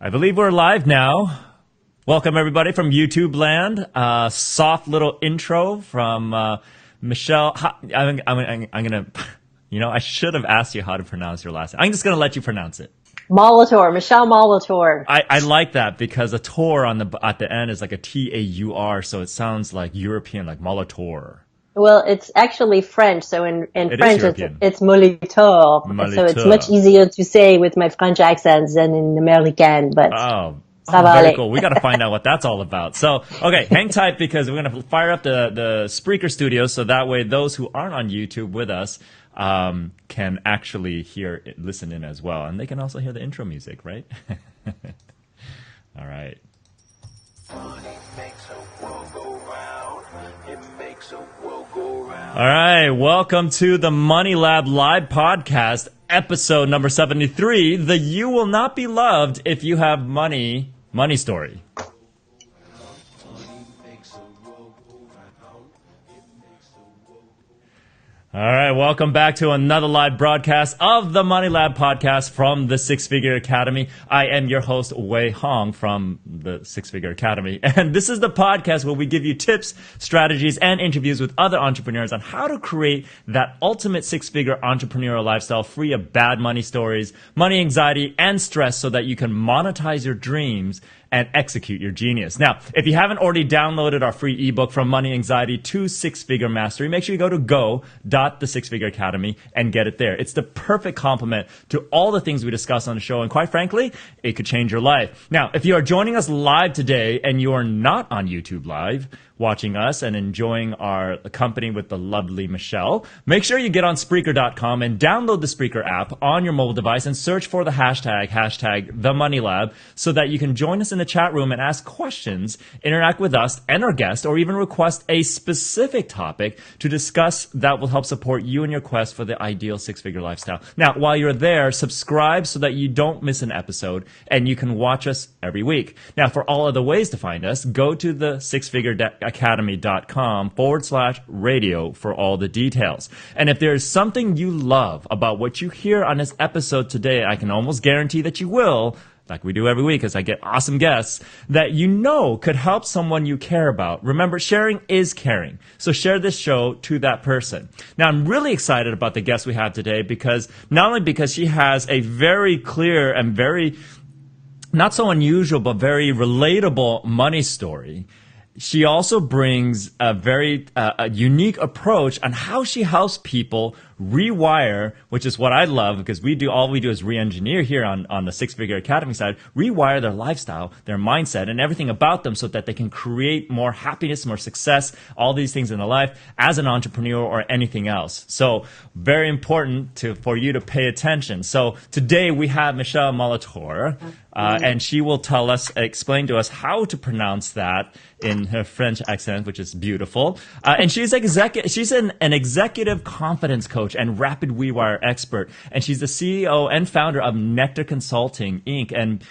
I believe we're live now. Welcome everybody from YouTube land. Soft little intro from Michele. I'm gonna, I should have asked you how to pronounce your last name. I'm just gonna let you pronounce it. Molitor, Michele Molitor. I like that because a tour at the end is like a T-A-U-R, so it sounds like European, like Molitor. Well, it's actually French, so in French it's Molitor. Molitor. So it's much easier to say with my French accent than in American, but very cool. We got to find out what that's all about. So, okay, hang tight because we're going to fire up the Spreaker studio so that way those who aren't on YouTube with us can actually listen in as well. And they can also hear the intro music, right? All right. All right, welcome to the Money Lab Live Podcast, episode number 73, the You Will Not Be Loved If You Have Money story. All right, welcome back to another live broadcast of the Money Lab Podcast from the Six Figure Academy. I am your host, Wei Hong from the Six Figure Academy. And this is the podcast where we give you tips, strategies, and interviews with other entrepreneurs on how to create that ultimate six-figure entrepreneurial lifestyle free of bad money stories, money anxiety, and stress so that you can monetize your dreams and execute your genius. Now, if you haven't already downloaded our free ebook From Money Anxiety to Six-Figure Mastery, make sure you go to go.thesixfigureacademy and get it there. It's the perfect complement to all the things we discuss on the show, and quite frankly, it could change your life. Now, if you are joining us live today and you are not on YouTube Live, watching us and enjoying our company with the lovely Michele, make sure you get on Spreaker.com and download the Spreaker app on your mobile device and search for the hashtag TheMoneyLab so that you can join us in the chat room and ask questions, interact with us and our guest, or even request a specific topic to discuss that will help support you in your quest for the ideal six-figure lifestyle. Now, while you're there, subscribe so that you don't miss an episode and you can watch us every week. Now, for all other ways to find us, go to the sixfigureacademy.com/radio for all the details. And if there's something you love about what you hear on this episode today, I can almost guarantee that you will, like we do every week as I get awesome guests, that you know could help someone you care about. Remember, sharing is caring. So share this show to that person. Now, I'm really excited about the guest we have today because not only because she has a very clear and very, not so unusual, but very relatable money story, she also brings a very a unique approach on how she helps people rewire, which is what I love because all we do is re-engineer here on the Six Figure Academy side, rewire their lifestyle, their mindset, and everything about them so that they can create more happiness, more success, all these things in their life as an entrepreneur or anything else. So very important for you to pay attention. So today we have Michele Molitor, and she will explain to us how to pronounce that in her French accent, which is beautiful. And she's an executive confidence coach and rapid rewire expert. And she's the CEO and founder of Nectar Consulting, Inc. And,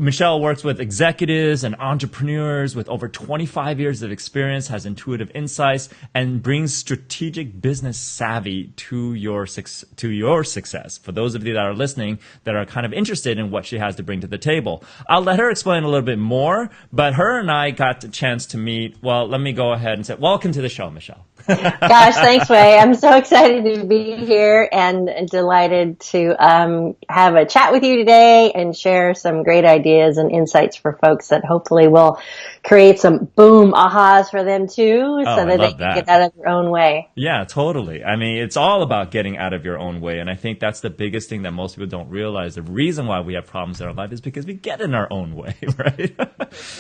Michele works with executives and entrepreneurs with over 25 years of experience, has intuitive insights, and brings strategic business savvy to your success. For those of you that are listening that are kind of interested in what she has to bring to the table, I'll let her explain a little bit more, but her and I got the chance to meet. Well, let me go ahead and say welcome to the show, Michele. Gosh, thanks, Wei. I'm so excited to be here and delighted to have a chat with you today and share some great ideas and insights for folks that hopefully will create some boom ahas for them too, so that they can get out of their own way. Yeah, totally. I mean, it's all about getting out of your own way. And I think that's the biggest thing that most people don't realize. The reason why we have problems in our life is because we get in our own way, right?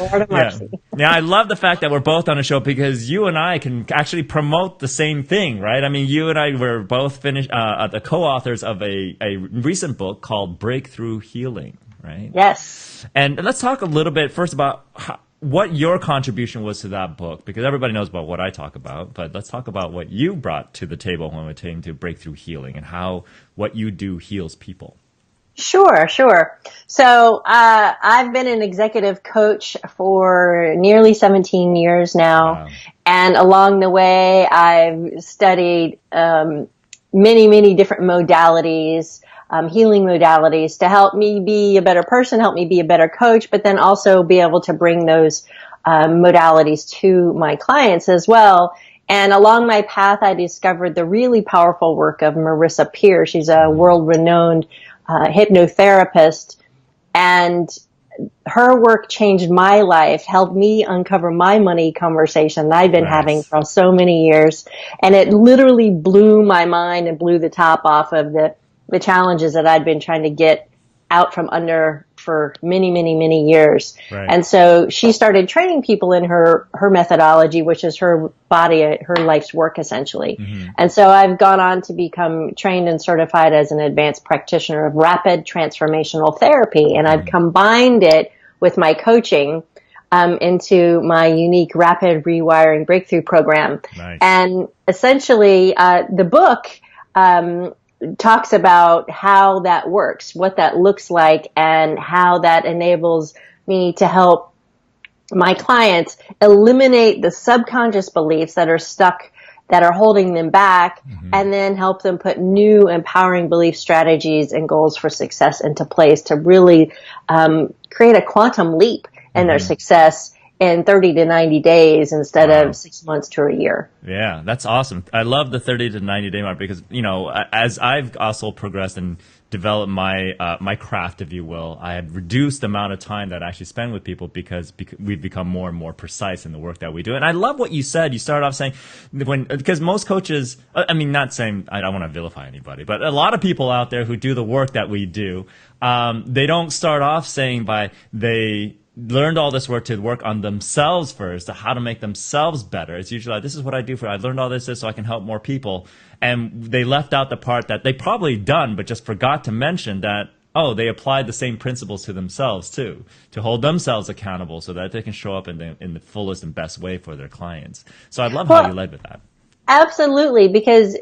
Lord of mercy. Yeah, I love the fact that we're both on a show because you and I can actually promote the same thing, right? I mean, you and I were both the co-authors of a recent book called Breakthrough Healing, right? Yes. And let's talk a little bit first about what your contribution was to that book, because everybody knows about what I talk about, but let's talk about what you brought to the table when it came to Breakthrough Healing and how what you do heals people. Sure. So I've been an executive coach for nearly 17 years now. Wow. And along the way, I've studied many different modalities healing modalities to help me be a better person, help me be a better coach, but then also be able to bring those modalities to my clients as well. And along my path, I discovered the really powerful work of Marissa Peer. She's a world-renowned hypnotherapist, and her work changed my life, helped me uncover my money conversation that I've been having for so many years. And it literally blew my mind and blew the top off of the challenges that I'd been trying to get out from under for many, many, many years. Right. And so she started training people in her methodology, which is her body, her life's work essentially. Mm-hmm. And so I've gone on to become trained and certified as an advanced practitioner of rapid transformational therapy. And I've combined it with my coaching into my unique rapid rewiring breakthrough program. Nice. And essentially, the book, talks about how that works, what that looks like, and how that enables me to help my clients eliminate the subconscious beliefs that are stuck, that are holding them back, and then help them put new empowering belief strategies and goals for success into place to really create a quantum leap in their success in 30 to 90 days instead of 6 months to a year. Yeah, that's awesome. I love the 30 to 90 day mark because, you know, as I've also progressed and developed my my craft, if you will, I had reduced the amount of time that I actually spend with people because we've become more and more precise in the work that we do. And I love what you said. You started off saying because most coaches, I mean, not saying I don't want to vilify anybody, but a lot of people out there who do the work that we do, they don't start off saying they learned all this work to work on themselves first, how to make themselves better. It's usually like, this is what I do I learned all this so I can help more people. And they left out the part that they probably done, but just forgot to mention that, they applied the same principles to themselves too, to hold themselves accountable so that they can show up in the fullest and best way for their clients. So I love how you led with that. Absolutely, because,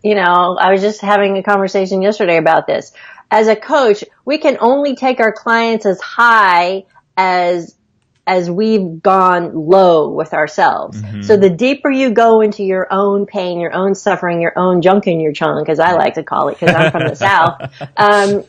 you know, I was just having a conversation yesterday about this. As a coach, we can only take our clients as high as we've gone low with ourselves. So the deeper you go into your own pain, your own suffering, your own junk in your trunk, as I like to call it, because I'm from the South,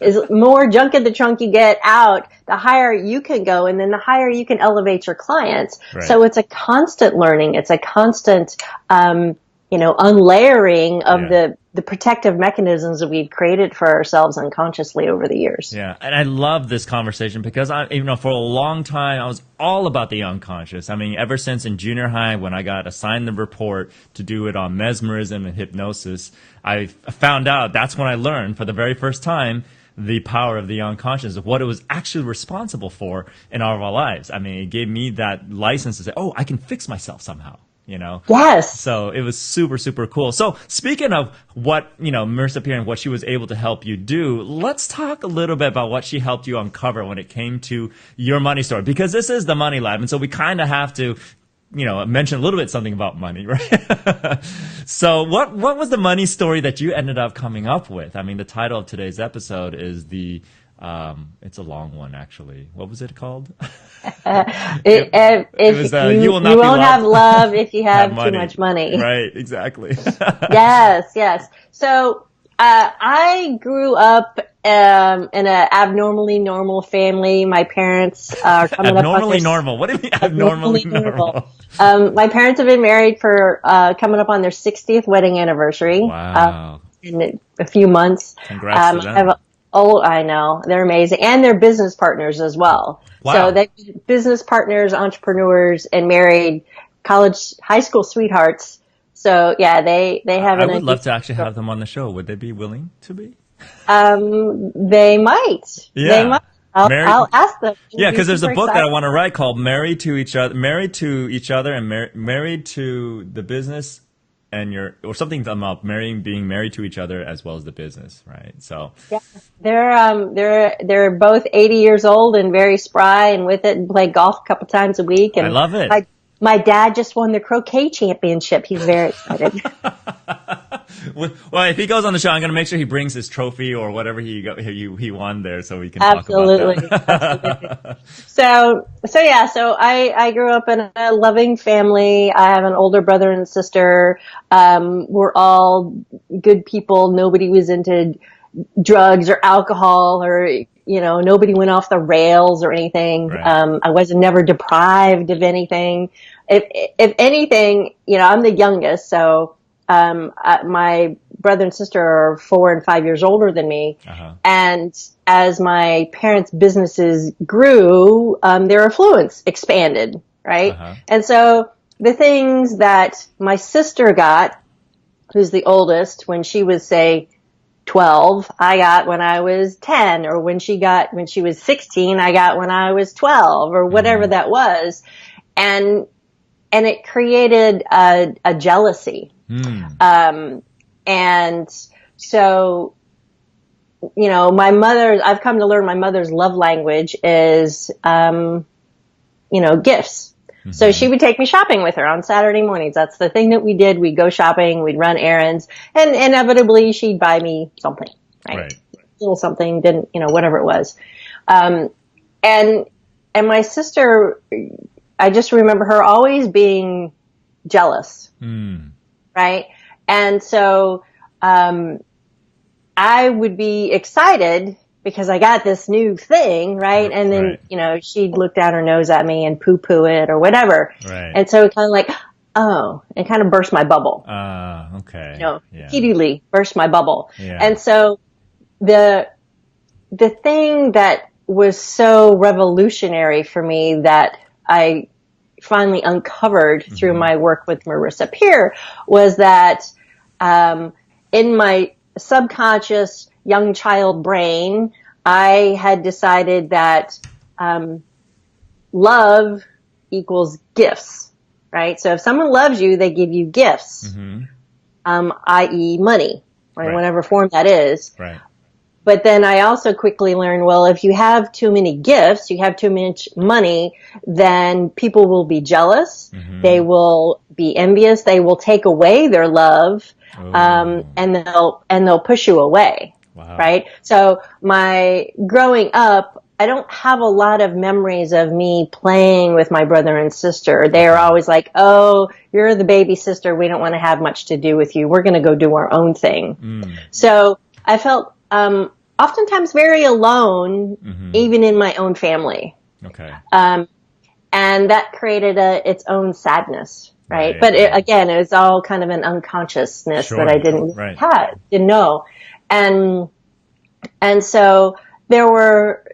is more junk in the trunk you get out, the higher you can go, and then the higher you can elevate your clients. Right. So it's a constant learning. It's a constant, unlayering of the protective mechanisms that we've created for ourselves unconsciously over the years. Yeah, and I love this conversation because for a long time I was all about the unconscious. I mean, ever since in junior high when I got assigned the report to do it on mesmerism and hypnosis, I found out that's when I learned for the very first time the power of the unconscious, of what it was actually responsible for in all of our lives. I mean, it gave me that license to say, I can fix myself somehow. Yes. So it was super, super cool. So speaking of what, Marissa Peer and what she was able to help you do, let's talk a little bit about what she helped you uncover when it came to your money story, because this is the Money Lab. And so we kind of have to, mention a little bit something about money, right? So what was the money story that you ended up coming up with? I mean, the title of today's episode is it's a long one, actually. What was it called? You won't have love if you have too much money. Right, exactly. Yes. So I grew up in an abnormally normal family. My parents are coming abnormally normal. What do you mean abnormally normal? My parents have been married for coming up on their 60th wedding anniversary. Wow. In a few months. Congrats to them. I know. They're amazing. And they're business partners as well. Wow. So they're business partners, entrepreneurs, and married high school sweethearts. So yeah, they have I would love to actually have them on the show. Would they be willing to be? They might. Yeah. They might. I'll ask them. Yeah, because there's a book that I want to write called Married to Each Other, and Married to the Business, or something about being married to each other as well as the business, right? So yeah, they're both 80 years old and very spry and with it, and play golf a couple times a week. And I love it. My dad just won the croquet championship. He's very excited. Well, if he goes on the show, I'm going to make sure he brings his trophy or whatever he won there, so we can talk about that. Absolutely. So I grew up in a loving family. I have an older brother and sister. We're all good people. Nobody was into drugs or alcohol or, nobody went off the rails or anything. Right. I wasn't never deprived of anything. If anything, I'm the youngest, so my brother and sister are 4 and 5 years older than me. Uh-huh. And as my parents' businesses grew, their affluence expanded, right? Uh-huh. And so the things that my sister got, who's the oldest, when she was, say, 12, I got when I was 10, or when she was 16, I got when I was 12, or whatever that was. And it created a jealousy. And so, I've come to learn my mother's love language is, gifts. So she would take me shopping with her on Saturday mornings. That's the thing that we did. We'd go shopping, we'd run errands, and inevitably she'd buy me something, right? A little something, didn't, whatever it was. And my sister, I just remember her always being jealous, right? And so, I would be excited because I got this new thing, right? And then, she'd look down her nose at me and poo-poo it or whatever. Right. And so it kind of like, it kind of burst my bubble. Okay. Repeatedly burst my bubble. Yeah. And so the thing that was so revolutionary for me that I finally uncovered through my work with Marissa Peer was that, in my subconscious young child brain, I had decided that love equals gifts, right? So if someone loves you, they give you gifts, i.e. money, or in whatever form that is. Right. But then I also quickly learned, well, if you have too many gifts, you have too much money, then people will be jealous. They will be envious. They will take away their love. And they'll push you away. Wow. Right? So growing up, I don't have a lot of memories of me playing with my brother and sister. They are always like, oh, you're the baby sister. We don't want to have much to do with you. We're going to go do our own thing. So I felt, oftentimes very alone, even in my own family. Okay. And that created its own sadness. Right. But again, it was all kind of an unconsciousness that I didn't know. And so there were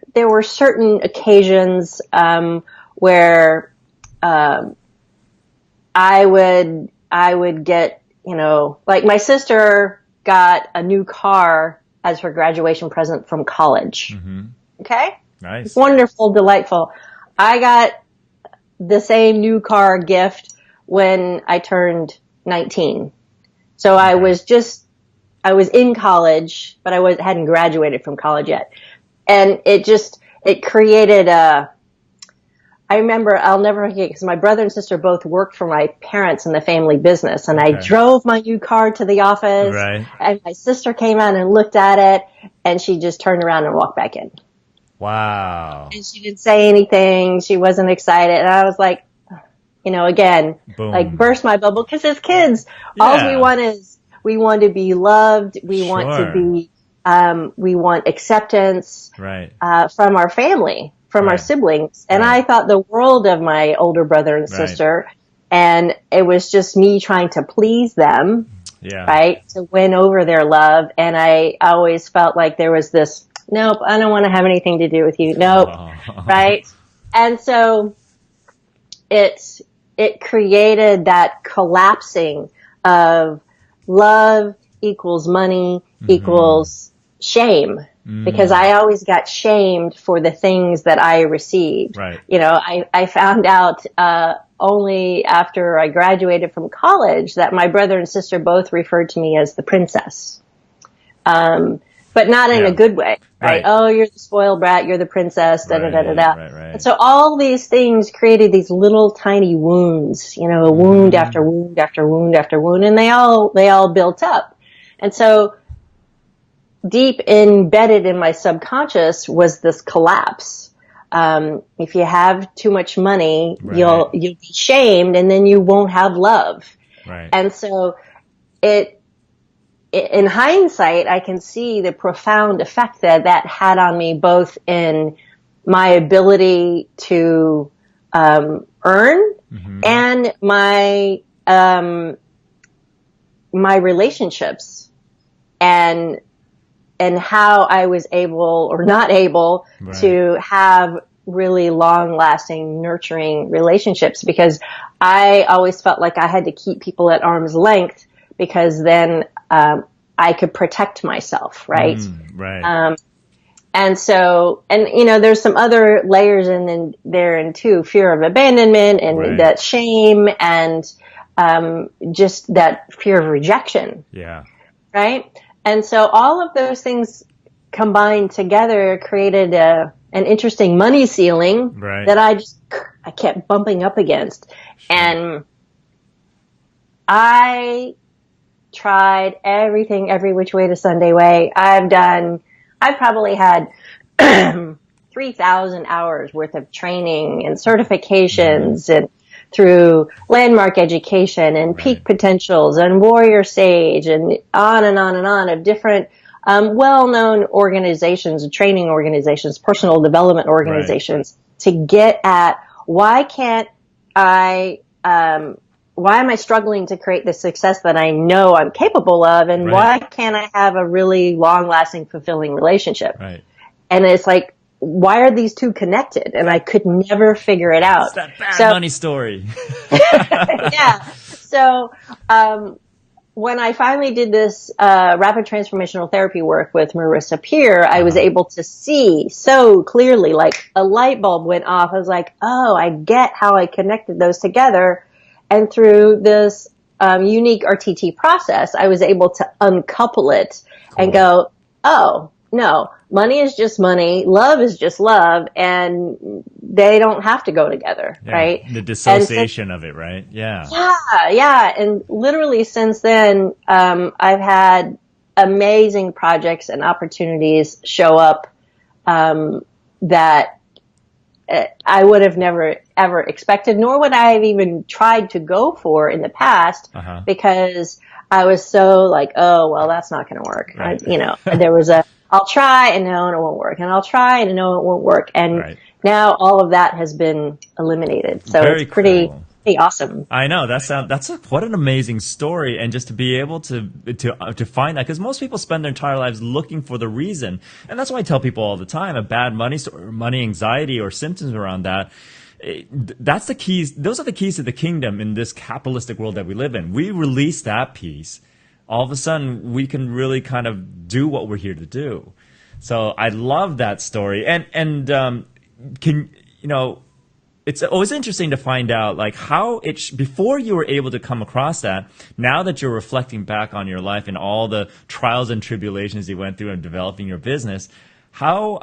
certain occasions, where, I would get, like my sister got a new car as her graduation present from college. Okay. Nice. Wonderful, delightful. I got the same new car gift when I turned 19. So I was in college, but hadn't graduated from college yet. And it created I remember, I'll never forget, because my brother and sister both worked for my parents in the family business. And I drove my new car to the office. Right. And my sister came out and looked at it, and she just turned around and walked back in. Wow. And she didn't say anything. She wasn't excited. And I was like, again, Boom. like burst my bubble, because as kids, all we want is, we want to be loved. We want to be, we want acceptance, from our family, from our siblings. And I thought the world of my older brother and sister, and it was just me trying to please them, to win over their love. And I always felt like there was this, nope, I don't want to have anything to do with you. Nope. Right. And so it created that collapsing of love equals money equals shame, because I always got shamed for the things that I received. Right. I found out only after I graduated from college that my brother and sister both referred to me as the princess. But not in a good way, right? Oh, you're the spoiled brat, you're the princess, da-da-da-da-da. And so all these things created these little tiny wounds, wound after wound after wound after wound, and they all built up. And so deep embedded in my subconscious was this collapse. If you have too much money, you'll be shamed, and then you won't have love. Right. And so in hindsight, I can see the profound effect that had on me, both in my ability to earn and my relationships, and how I was able or not able to have really long-lasting, nurturing relationships, because I always felt like I had to keep people at arm's length, because then I could protect myself, right? And so, there's some other layers in there too: fear of abandonment, and that shame, and just that fear of rejection. Yeah. Right? And so all of those things combined together created an interesting money ceiling that I kept bumping up against. And I tried everything, every which way to Sunday way. I've probably had 3,000 hours worth of training and certifications, and through landmark education and peak potentials and warrior sage, and on and on and on, of different well-known organizations, training organizations, personal development organizations, to get at why am I struggling to create the success that I know I'm capable of, and why can't I have a really long-lasting, fulfilling relationship? And it's like, why are these two connected? And I could never figure it out. It's that bad money story. Yeah. So when I finally did this rapid transformational therapy work with Marissa Peer, I was able to see so clearly, like a light bulb went off. I was like, oh, I get how I connected those together. And through this unique RTT process, I was able to uncouple it and go, oh, no, money is just money. Love is just love. And they don't have to go together, right? The dissociation of it, right? Yeah. Yeah. And literally since then, I've had amazing projects and opportunities show up that I would have never, ever expected, nor would I have even tried to go for in the past, because I was so like, oh, well, that's not going to work. There was I'll try and no, it won't work. And I'll try and no, it won't work. And now all of that has been eliminated. So it's pretty awesome. I know what an amazing story. And just to be able to find that, because most people spend their entire lives looking for the reason. And that's why I tell people all the time, a bad money story, money anxiety, or symptoms around that, that's the keys. Those are the keys to the kingdom in this capitalistic world that we live in. We release that piece, all of a sudden we can really kind of do what we're here to do. So I love that story. And it's always interesting to find out, like, how before you were able to come across that, now that you're reflecting back on your life and all the trials and tribulations you went through in developing your business, how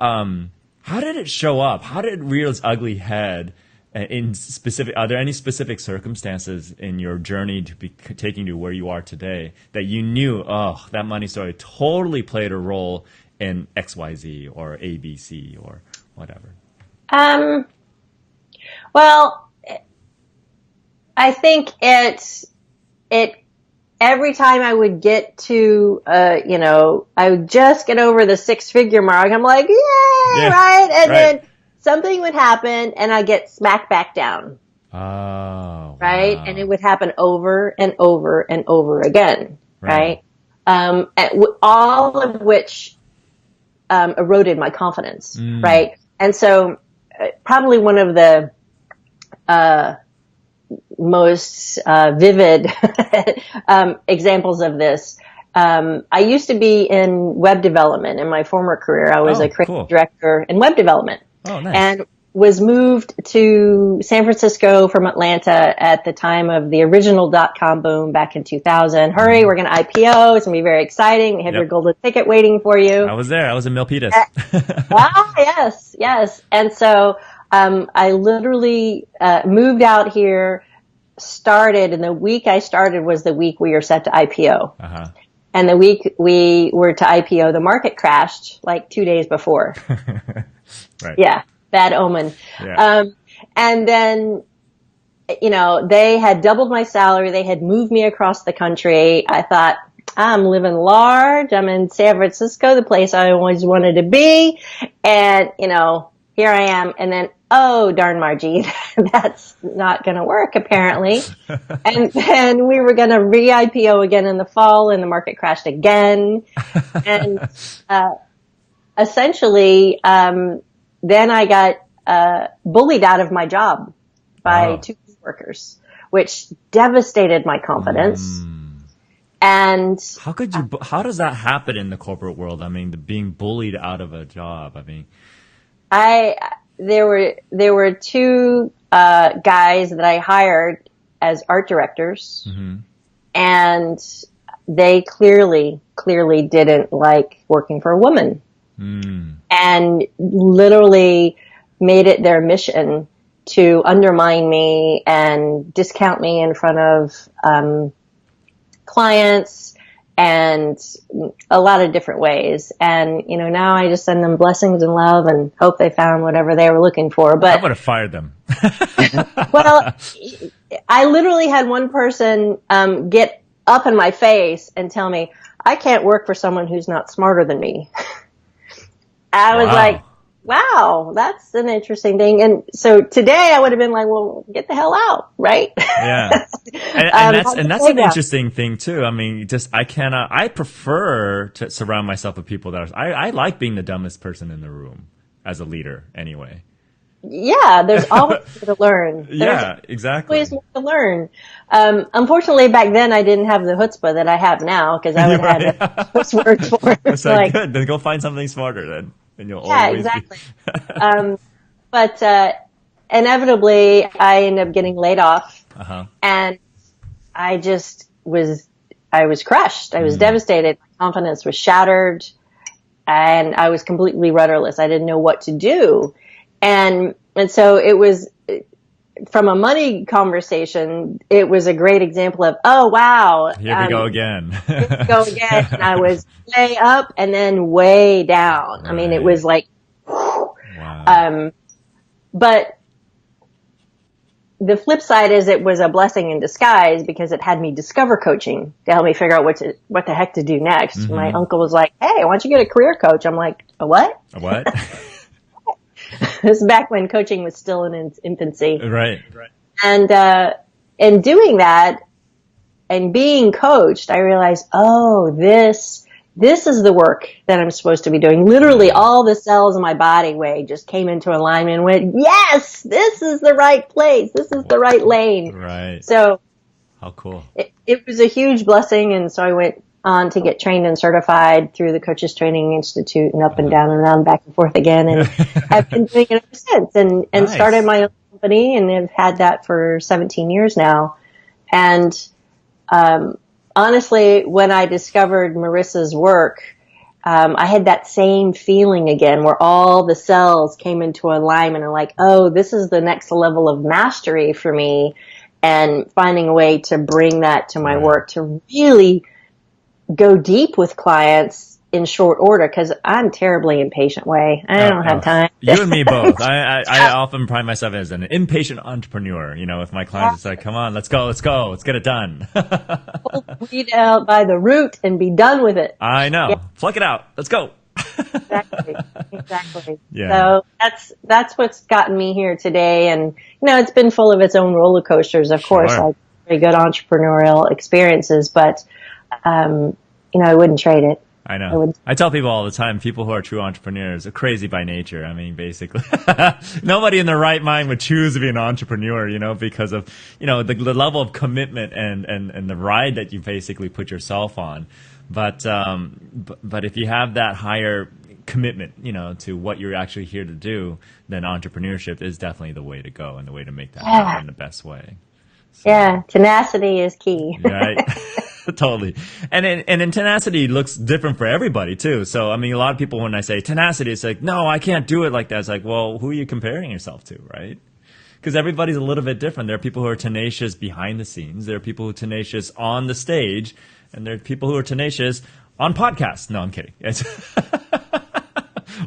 did it show up? How did it rear its ugly head? Are there any specific circumstances in your journey to be taking you to where you are today that you knew, oh, that money story totally played a role in XYZ or ABC or whatever? Well, I think it every time I would get to, I would just get over the 6-figure mark. I'm like, yay, right? And then something would happen and I'd get smacked back down. Oh, right? Wow. And it would happen over and over and over again. Right? All of which eroded my confidence. Right? And so probably one of the most vivid examples of this. I used to be in web development in my former career. I was a creative director in web development. Oh, nice. And was moved to San Francisco from Atlanta at the time of the original .com boom back in 2000. Hurry, we're going to IPO. It's going to be very exciting. We have your golden ticket waiting for you. I was there. I was in Milpitas. Yes. And so I literally moved out here, started, and the week I started was the week we were set to IPO. And the week we were to IPO, the market crashed like 2 days before. Yeah, bad omen. And then, they had doubled my salary. They had moved me across the country. I thought, I'm living large. I'm in San Francisco, the place I always wanted to be. And, here I am. And then, oh, darn Margie, that's not going to work, apparently. And then we were going to re-IPO again in the fall, and the market crashed again. And essentially, then I got bullied out of my job by two workers, which devastated my confidence. And how does that happen in the corporate world? I mean, being bullied out of a job. I mean, there were two guys that I hired as art directors, and they clearly didn't like working for a woman, and literally made it their mission to undermine me and discount me in front of clients and a lot of different ways. And, now I just send them blessings and love and hope they found whatever they were looking for. But I would have fired them. Well, I literally had one person get up in my face and tell me, I can't work for someone who's not smarter than me. I was like, wow, that's an interesting thing. And so today I would have been like, well, get the hell out, right? Yeah. And that's an interesting thing too. I mean, I prefer to surround myself with people that I like being the dumbest person in the room as a leader anyway. Yeah, there's always more to learn. Yeah, exactly. Always more to learn. Unfortunately, back then I didn't have the chutzpah that I have now, because I would have had those words for it. It's like, good, then go find something smarter then. And you'll always exactly. But inevitably, I ended up getting laid off, and I was crushed. I was devastated. My confidence was shattered, and I was completely rudderless. I didn't know what to do, and so it was. From a money conversation, it was a great example of, oh, wow. Here we go again. Here we go again. And I was way up and then way down. Right. I mean, it was like, wow. But the flip side is it was a blessing in disguise, because it had me discover coaching to help me figure out what the heck to do next. My uncle was like, hey, why don't you get a career coach? I'm like, a what? A what? This is back when coaching was still in its infancy. Right. And in doing that and being coached, I realized, oh, this is the work that I'm supposed to be doing. Literally all the cells in my body just came into alignment and went, yes, this is the right place. This is the right lane. Right. So how cool. It was a huge blessing. And so I went on to get trained and certified through the Coaches Training Institute, and up and down and around, back and forth again. And I've been doing it ever since, and nice. Started my own company, and have had that for 17 years now. And honestly, when I discovered Marissa's work, I had that same feeling again, where all the cells came into alignment and like, oh, this is the next level of mastery for me, and finding a way to bring that to my work, to really go deep with clients in short order, because I'm terribly impatient way. I don't have time. You and me both. I often pride myself as an impatient entrepreneur. If my clients say, come on, let's go, let's get it done. Pull the weed out by the root and be done with it. I know. Yeah. Pluck it out. Let's go. Exactly. Yeah. So that's what's gotten me here today. And, it's been full of its own roller coasters, of course, like very good entrepreneurial experiences, but I wouldn't trade it. I know. I tell people all the time, people who are true entrepreneurs are crazy by nature. I mean, basically, nobody in their right mind would choose to be an entrepreneur, because of, the level of commitment and the ride that you basically put yourself on. But if you have that higher commitment, to what you're actually here to do, then entrepreneurship is definitely the way to go and the way to make that happen in the best way. So, yeah. Tenacity is key. Right. Totally. And in tenacity looks different for everybody too. So, I mean, a lot of people, when I say tenacity, it's like, no, I can't do it like that. It's like, well, who are you comparing yourself to, right? Because everybody's a little bit different. There are people who are tenacious behind the scenes. There are people who are tenacious on the stage. And there are people who are tenacious on podcasts. No, I'm kidding.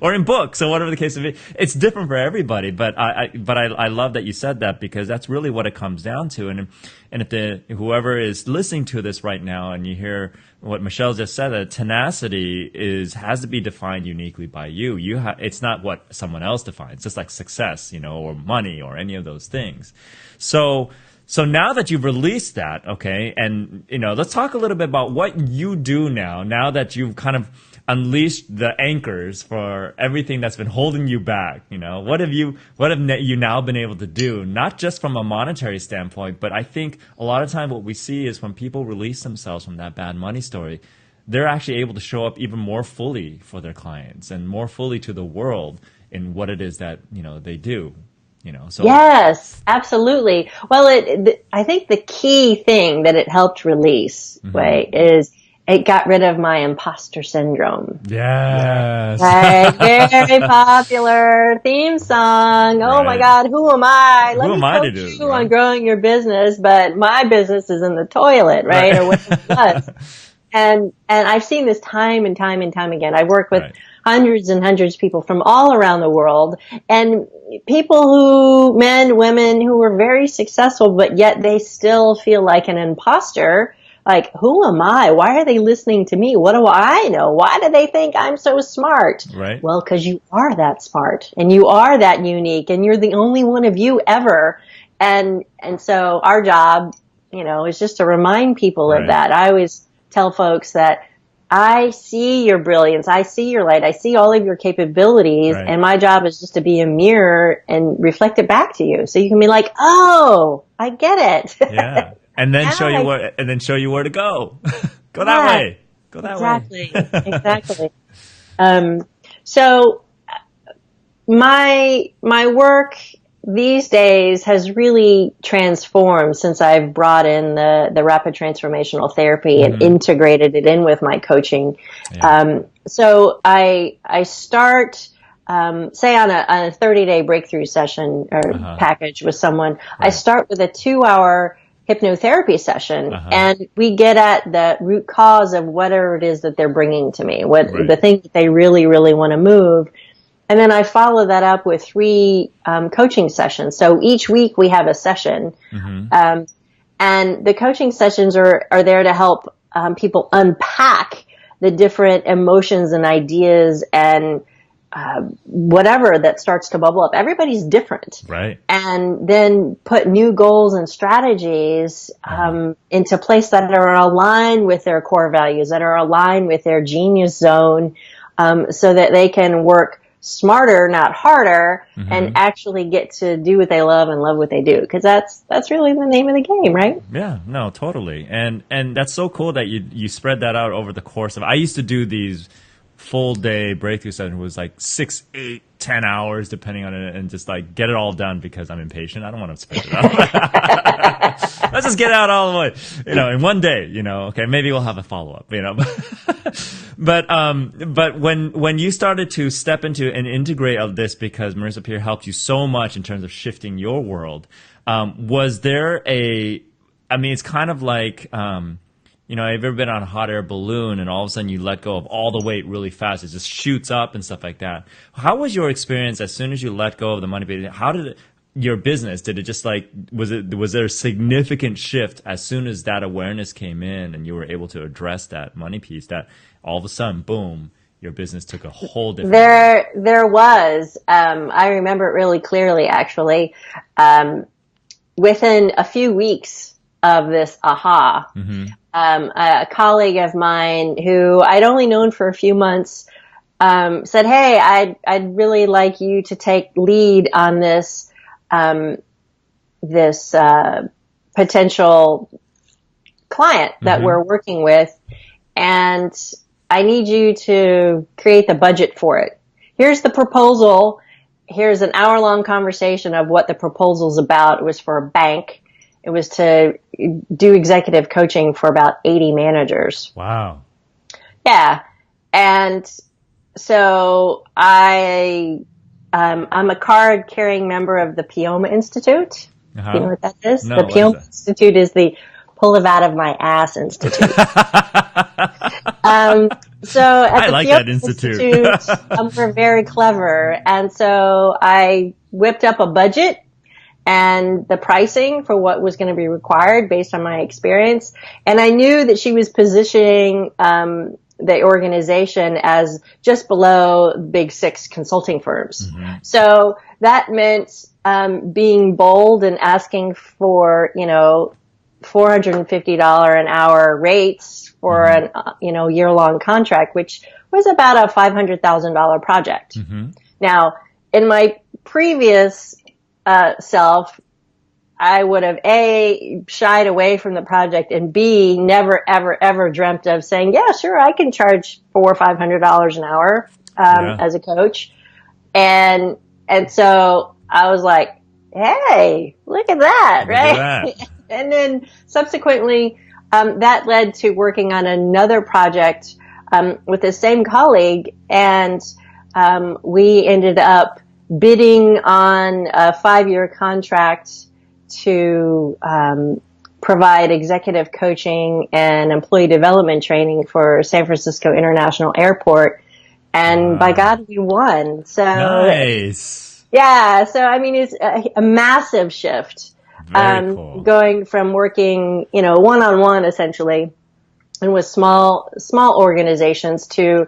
or in books or whatever the case may be. It's different for everybody, but I love that you said that, because that's really what it comes down to. And if whoever is listening to this right now and you hear what Michelle just said, that tenacity has to be defined uniquely by you. It's not what someone else defines, just like success, or money or any of those things. So now that you've released that, okay, and let's talk a little bit about what you do now that you've kind of unleashed the anchors for everything that's been holding you back. What have you now been able to do, not just from a monetary standpoint, but I think a lot of time what we see is when people release themselves from that bad money story, they're actually able to show up even more fully for their clients and more fully to the world in what it is that they do. So yes, absolutely. Well, I think the key thing that it helped release, is it got rid of my imposter syndrome. Yes. Right? Very popular theme song. Oh my God, who am I? Let me coach you on growing your business, but my business is in the toilet, right? Or what it was. And I've seen this time and time and time again. I work with hundreds and hundreds of people from all around the world, and men, women who are very successful, but yet they still feel like an imposter. Like, who am I? Why are they listening to me? What do I know? Why do they think I'm so smart? Right. Well, because you are that smart and you are that unique and you're the only one of you ever. And so our job, is just to remind people of that. I always tell folks that I see your brilliance. I see your light. I see all of your capabilities. And my job is just to be a mirror and reflect it back to you. So you can be like, oh, I get it. Yeah. And then show you where to go. Go that way. Go that way. Exactly. So my work these days has really transformed since I've brought in the rapid transformational therapy and integrated it in with my coaching. Yeah. So I start, say on a 30-day breakthrough session or package with someone, I start with a 2-hour hypnotherapy session, and we get at the root cause of whatever it is that they're bringing to me, the thing that they really, really want to move. And then I follow that up with 3 coaching sessions. So each week we have a session, and the coaching sessions are there to help people unpack the different emotions and ideas and whatever that starts to bubble up. Everybody's different. Right. And then put new goals and strategies into place that are aligned with their core values, that are aligned with their genius zone, so that they can work smarter, not harder, and actually get to do what they love and love what they do. Because that's really the name of the game, right? Yeah, no, totally. And that's so cool that you spread that out over the course of. I used to do these full day breakthrough session. Was like 6, 8, 10 hours depending on it, and just like get it all done because I'm impatient. I don't want to spread it out. Let's just get it out all the way, in one day, okay, maybe we'll have a follow up, but when you started to step into and integrate all this, because Marissa Peer helped you so much in terms of shifting your world, was there it's kind of like, have you ever been on a hot air balloon and all of a sudden you let go of all the weight really fast? It just shoots up and stuff like that. How was your experience as soon as you let go of the money? How did your business, did it just was there a significant shift as soon as that awareness came in and you were able to address that money piece, that all of a sudden, boom, your business took a whole different There was. I remember it really clearly, actually. Within a few weeks of this aha, a colleague of mine who I'd only known for a few months said, "Hey, I'd really like you to take lead on this potential client that we're working with, and I need you to create the budget for it. Here's the proposal. Here's an hour-long conversation of what the proposal's about." It was for a bank. It was to do executive coaching for about 80 managers. Wow. Yeah. And so I'm a card-carrying member of the Pioma Institute. Do you know what that is? No, the Pioma Institute is the pull it out of my ass institute. So at I the like Field that institute. we're very clever. And so I whipped up a budget and the pricing for what was going to be required based on my experience. And I knew that she was positioning the organization as just below big six consulting firms. Mm-hmm. So that meant being bold and asking for, $450 an hour rates for an year-long contract, which was about a $500,000 project. Mm-hmm. Now, in my previous self, I would have A, shied away from the project, and B, never, ever, ever dreamt of saying, yeah, sure, I can charge $400 or $500 an hour as a coach. And so I was like, hey, look at that, right? And then subsequently, that led to working on another project with the same colleague, and we ended up bidding on a 5-year contract to provide executive coaching and employee development training for San Francisco International Airport. And by God, we won. So nice. Yeah. So, I mean, it's a massive shift. Very cool. Going from working, one-on-one essentially and with small organizations to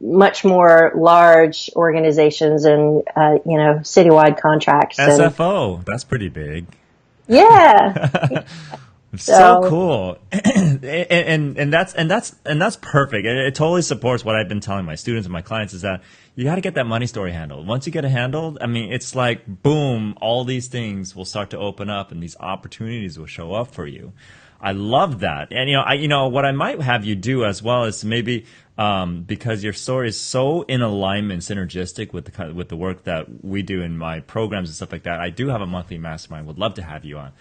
much more large organizations and, citywide contracts. SFO, that's pretty big. Yeah. So cool. and that's perfect. It totally supports what I've been telling my students and my clients is that you got to get that money story handled. Once you get it handled, I mean, it's like, boom, all these things will start to open up and these opportunities will show up for you. I love that. And, what I might have you do as well is maybe, because your story is so in alignment, synergistic with the work that we do in my programs and stuff like that. I do have a monthly mastermind. Would love to have you on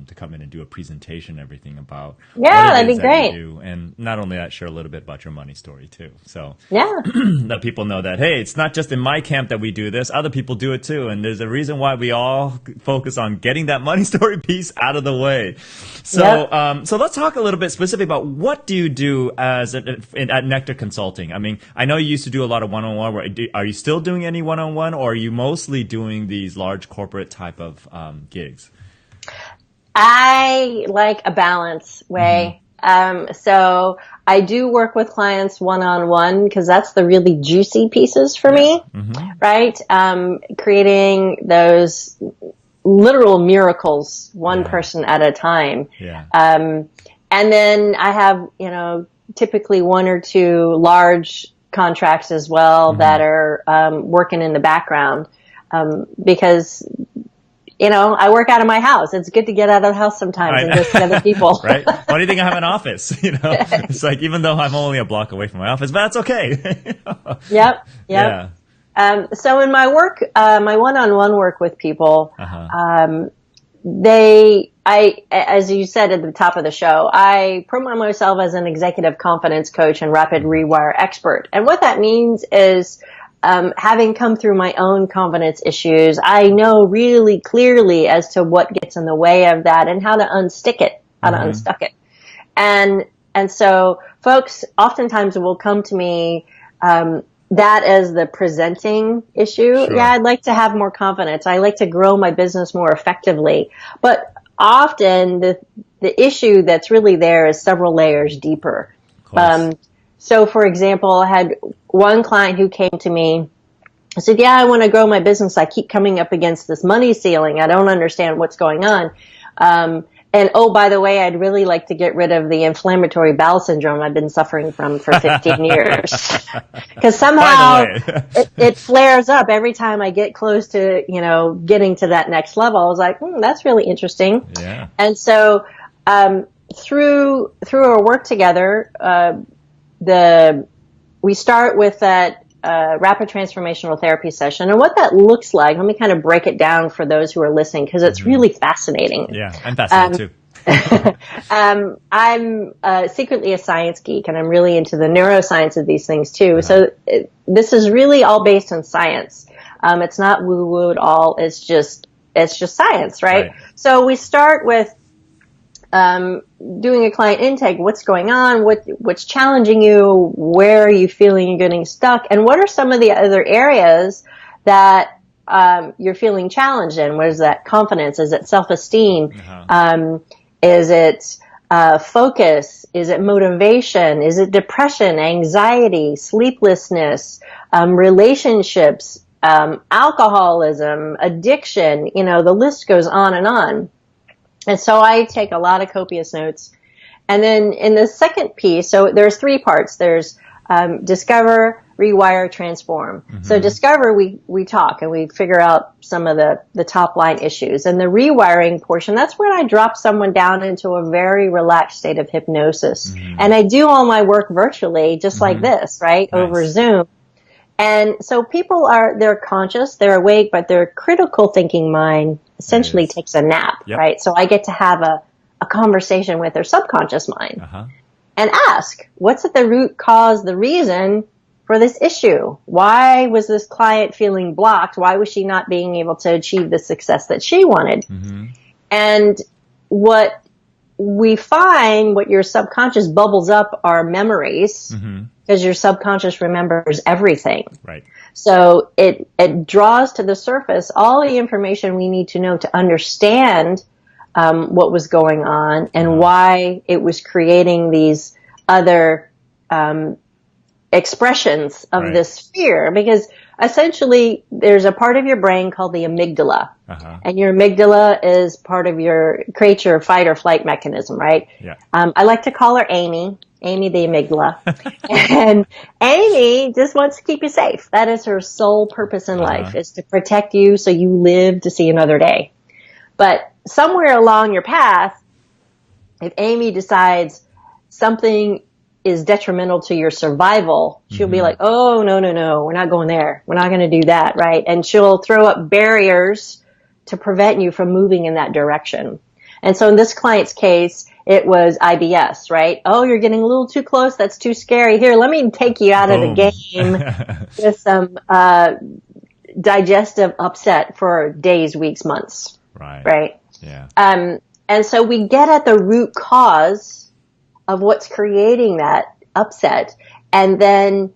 to come in and do a presentation and everything about that'd be great. You do. And not only that, share a little bit about your money story too. So let people know that, hey, it's not just in my camp that we do this. Other people do it too. And there's a reason why we all focus on getting that money story piece out of the way. So so let's talk a little bit specifically about what do you do at Nectar Consulting. I mean, I know you used to do a lot of one-on-one. Are you still doing any one-on-one, or are you mostly doing these large corporate type of gigs? I like a balance way. Mm-hmm. So I do work with clients one-on-one because that's the really juicy pieces for me, right? Creating those literal miracles, one person at a time. Yeah. And then I have, typically one or two large contracts as well that are working in the background because I work out of my house. It's good to get out of the house sometimes and go see other people. Right? Why do you think I have an office? It's like, even though I'm only a block away from my office, but that's okay. Yep. Yeah. So in my work, my one-on-one work with people, as you said at the top of the show, I promote myself as an executive confidence coach and rapid rewire expert. And what that means is, having come through my own confidence issues, I know really clearly as to what gets in the way of that and how to unstick it, unstuck it. And so folks oftentimes will come to me, that as the presenting issue. Sure. Yeah, I'd like to have more confidence. I like to grow my business more effectively. But often the issue that's really there is several layers deeper. So for example, I had one client who came to me. I said, yeah, I want to grow my business. I keep coming up against this money ceiling. I don't understand what's going on. And oh, by the way, I'd really like to get rid of the inflammatory bowel syndrome I've been suffering from for 15 years. Because somehow it flares up every time I get close to, getting to that next level. I was like, that's really interesting. Yeah. And so, through our work together, we start with that rapid transformational therapy session, and what that looks like. Let me kind of break it down for those who are listening because it's really fascinating. Yeah, I'm fascinated too. I'm secretly a science geek, and I'm really into the neuroscience of these things too. So this is really all based on science. It's not woo-woo at all. It's just science, right? So we start with doing a client intake, what's going on, what's challenging you, where are you feeling you're getting stuck, and what are some of the other areas that you're feeling challenged in? What is that? Confidence? Is it self-esteem? Is it focus? Is it motivation? Is it depression, anxiety, sleeplessness, relationships, alcoholism, addiction? You know, the list goes on and on. And so I take a lot of copious notes. And then in the second piece, so there's three parts. There's discover, rewire, transform. So discover, we talk and we figure out some of the top line issues. And the rewiring portion, that's when I drop someone down into a very relaxed state of hypnosis. And I do all my work virtually, just like this, right? Nice. Over Zoom. And so people they're conscious, they're awake, but their critical thinking mind essentially takes a nap, right? So I get to have a conversation with their subconscious mind and ask, what's at the root cause, the reason for this issue? Why was this client feeling blocked? Why was she not being able to achieve the success that she wanted? And what we find, what your subconscious bubbles up are memories, because your subconscious remembers everything. Right. So it draws to the surface all the information we need to know to understand what was going on and why it was creating these other expressions of this fear. Because essentially there's a part of your brain called the amygdala. And your amygdala is part of creates your fight or flight mechanism, right? Yeah. I like to call her Amy the amygdala. And Amy just wants to keep you safe. That is her sole purpose in life, is to protect you so you live to see another day. But somewhere along your path, if Amy decides something is detrimental to your survival, she'll be like, oh, no, we're not going there. We're not going to do that, right? And she'll throw up barriers to prevent you from moving in that direction. And so in this client's case, it was IBS, right? Oh, you're getting a little too close. That's too scary. Here, let me take you out of the game with some digestive upset for days, weeks, months. Right? Yeah. And so we get at the root cause of what's creating that upset, and then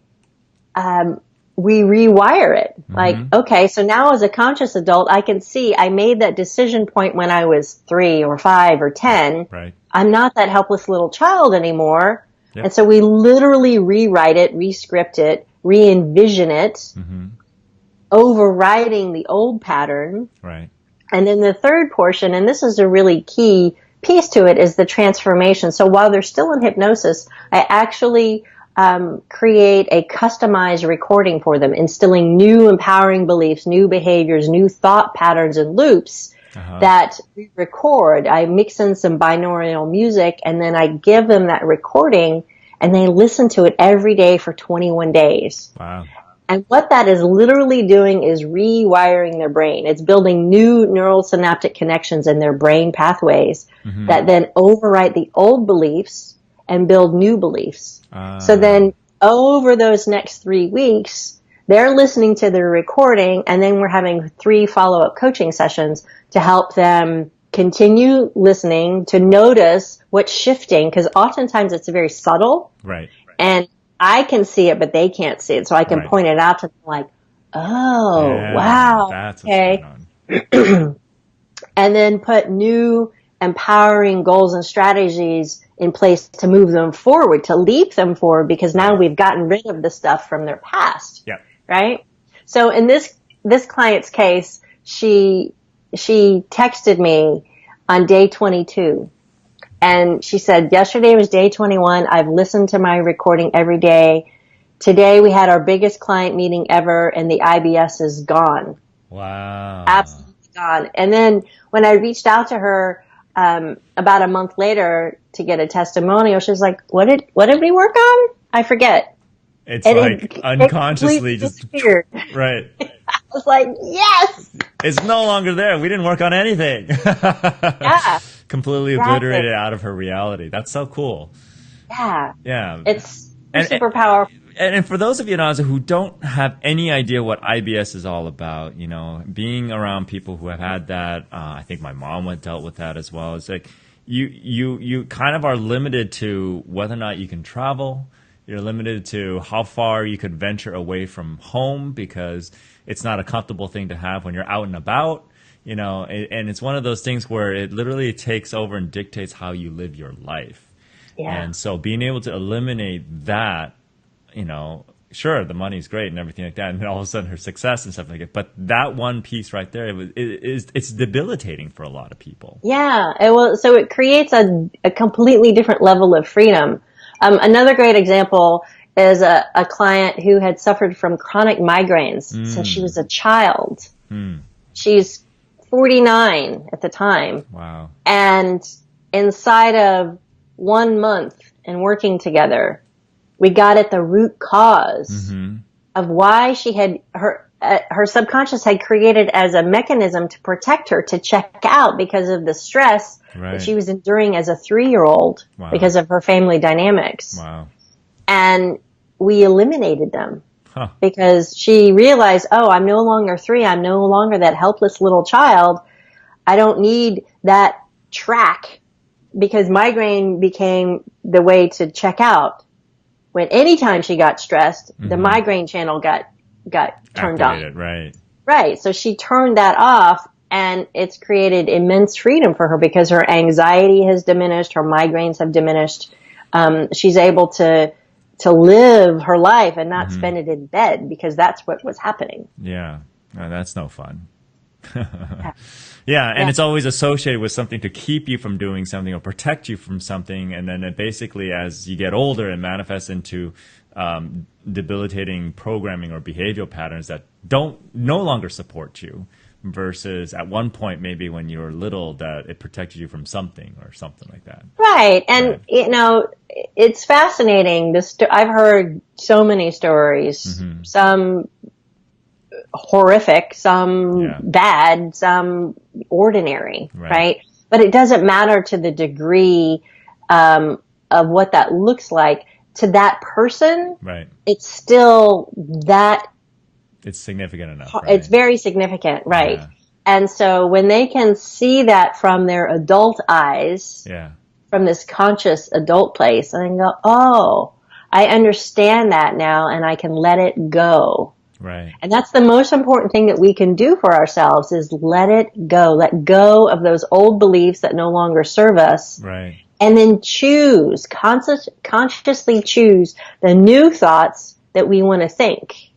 we rewire it. Like, okay, so now as a conscious adult, I can see I made that decision point when I was 3 or 5 or 10. Right. I'm not that helpless little child anymore. Yep. And so we literally rewrite it, re-script it, re-envision it, overriding the old pattern. Right. And then the third portion, and this is a really key piece to it, is the transformation. So while they're still in hypnosis, I actually create a customized recording for them, instilling new empowering beliefs, new behaviors, new thought patterns and loops that we record. I mix in some binaural music, and then I give them that recording, and they listen to it every day for 21 days. Wow. And what that is literally doing is rewiring their brain. It's building new neural synaptic connections in their brain pathways that then overwrite the old beliefs and build new beliefs. So then over those next 3 weeks, they're listening to the recording, and then we're having 3 follow-up coaching sessions to help them continue listening, to notice what's shifting, because oftentimes it's very subtle. Right. And I can see it, but they can't see it. So I can point it out to them like, oh, wow. That's okay. What's going on. And then put new empowering goals and strategies in place to move them forward, to leap them forward, because now we've gotten rid of the stuff from their past. Yeah. Right? So in this client's case, she texted me on day 22. And she said, yesterday was day 21. I've listened to my recording every day. Today we had our biggest client meeting ever, and the IBS is gone. Wow. Absolutely gone. And then when I reached out to her about a month later to get a testimonial, she was like, what did we work on? I forget. It's and like unconsciously just disappeared. Right. I was like, yes. It's no longer there. We didn't work on anything. Yeah. Completely obliterated out of her reality. That's so cool. Yeah. Yeah. It's super powerful. And for those of you who don't have any idea what IBS is all about, being around people who have had that, I think my mom dealt with that as well. It's like, you kind of are limited to whether or not you can travel. You're limited to how far you could venture away from home because it's not a comfortable thing to have when you're out and about, you know, and it's one of those things where it literally takes over and dictates how you live your life. Yeah. And so being able to eliminate that, you know, sure, the money's great and everything like that, and then all of a sudden her success and stuff like that. But that one piece right there, it's debilitating for a lot of people. Yeah. So it creates a completely different level of freedom. Another great example is a client who had suffered from chronic migraines since she was a child. She's 49 at the time. Wow. And inside of 1 month and working together, we got at the root cause of why she had her subconscious had created as a mechanism to protect her to check out because of the stress that she was enduring as a 3-year-old because of her family dynamics. Wow. And we eliminated them because she realized, oh, I'm no longer 3. I'm no longer that helpless little child. I don't need that track because migraine became the way to check out. When anytime she got stressed, the migraine channel got turned Activated, on. Right. So she turned that off, and it's created immense freedom for her because her anxiety has diminished, her migraines have diminished. She's able to live her life and not spend it in bed because that's what was happening. Yeah. No, that's no fun. Yeah, and it's always associated with something to keep you from doing something or protect you from something, and then it basically, as you get older, it manifests into debilitating programming or behavioral patterns that no longer support you. Versus at one point, maybe when you were little, that it protected you from something or something like that. Right, and you know, it's fascinating. I've heard so many stories. Some horrific, some bad, some ordinary, right? But it doesn't matter to the degree of what that looks like to that person. Right. It's still that. It's significant enough. It's very significant, right? Yeah. And so when they can see that from their adult eyes, from this conscious adult place, and then go, oh, I understand that now, and I can let it go. Right. And that's the most important thing that we can do for ourselves is let it go. Let go of those old beliefs that no longer serve us. Right. And then consciously choose the new thoughts that we want to think.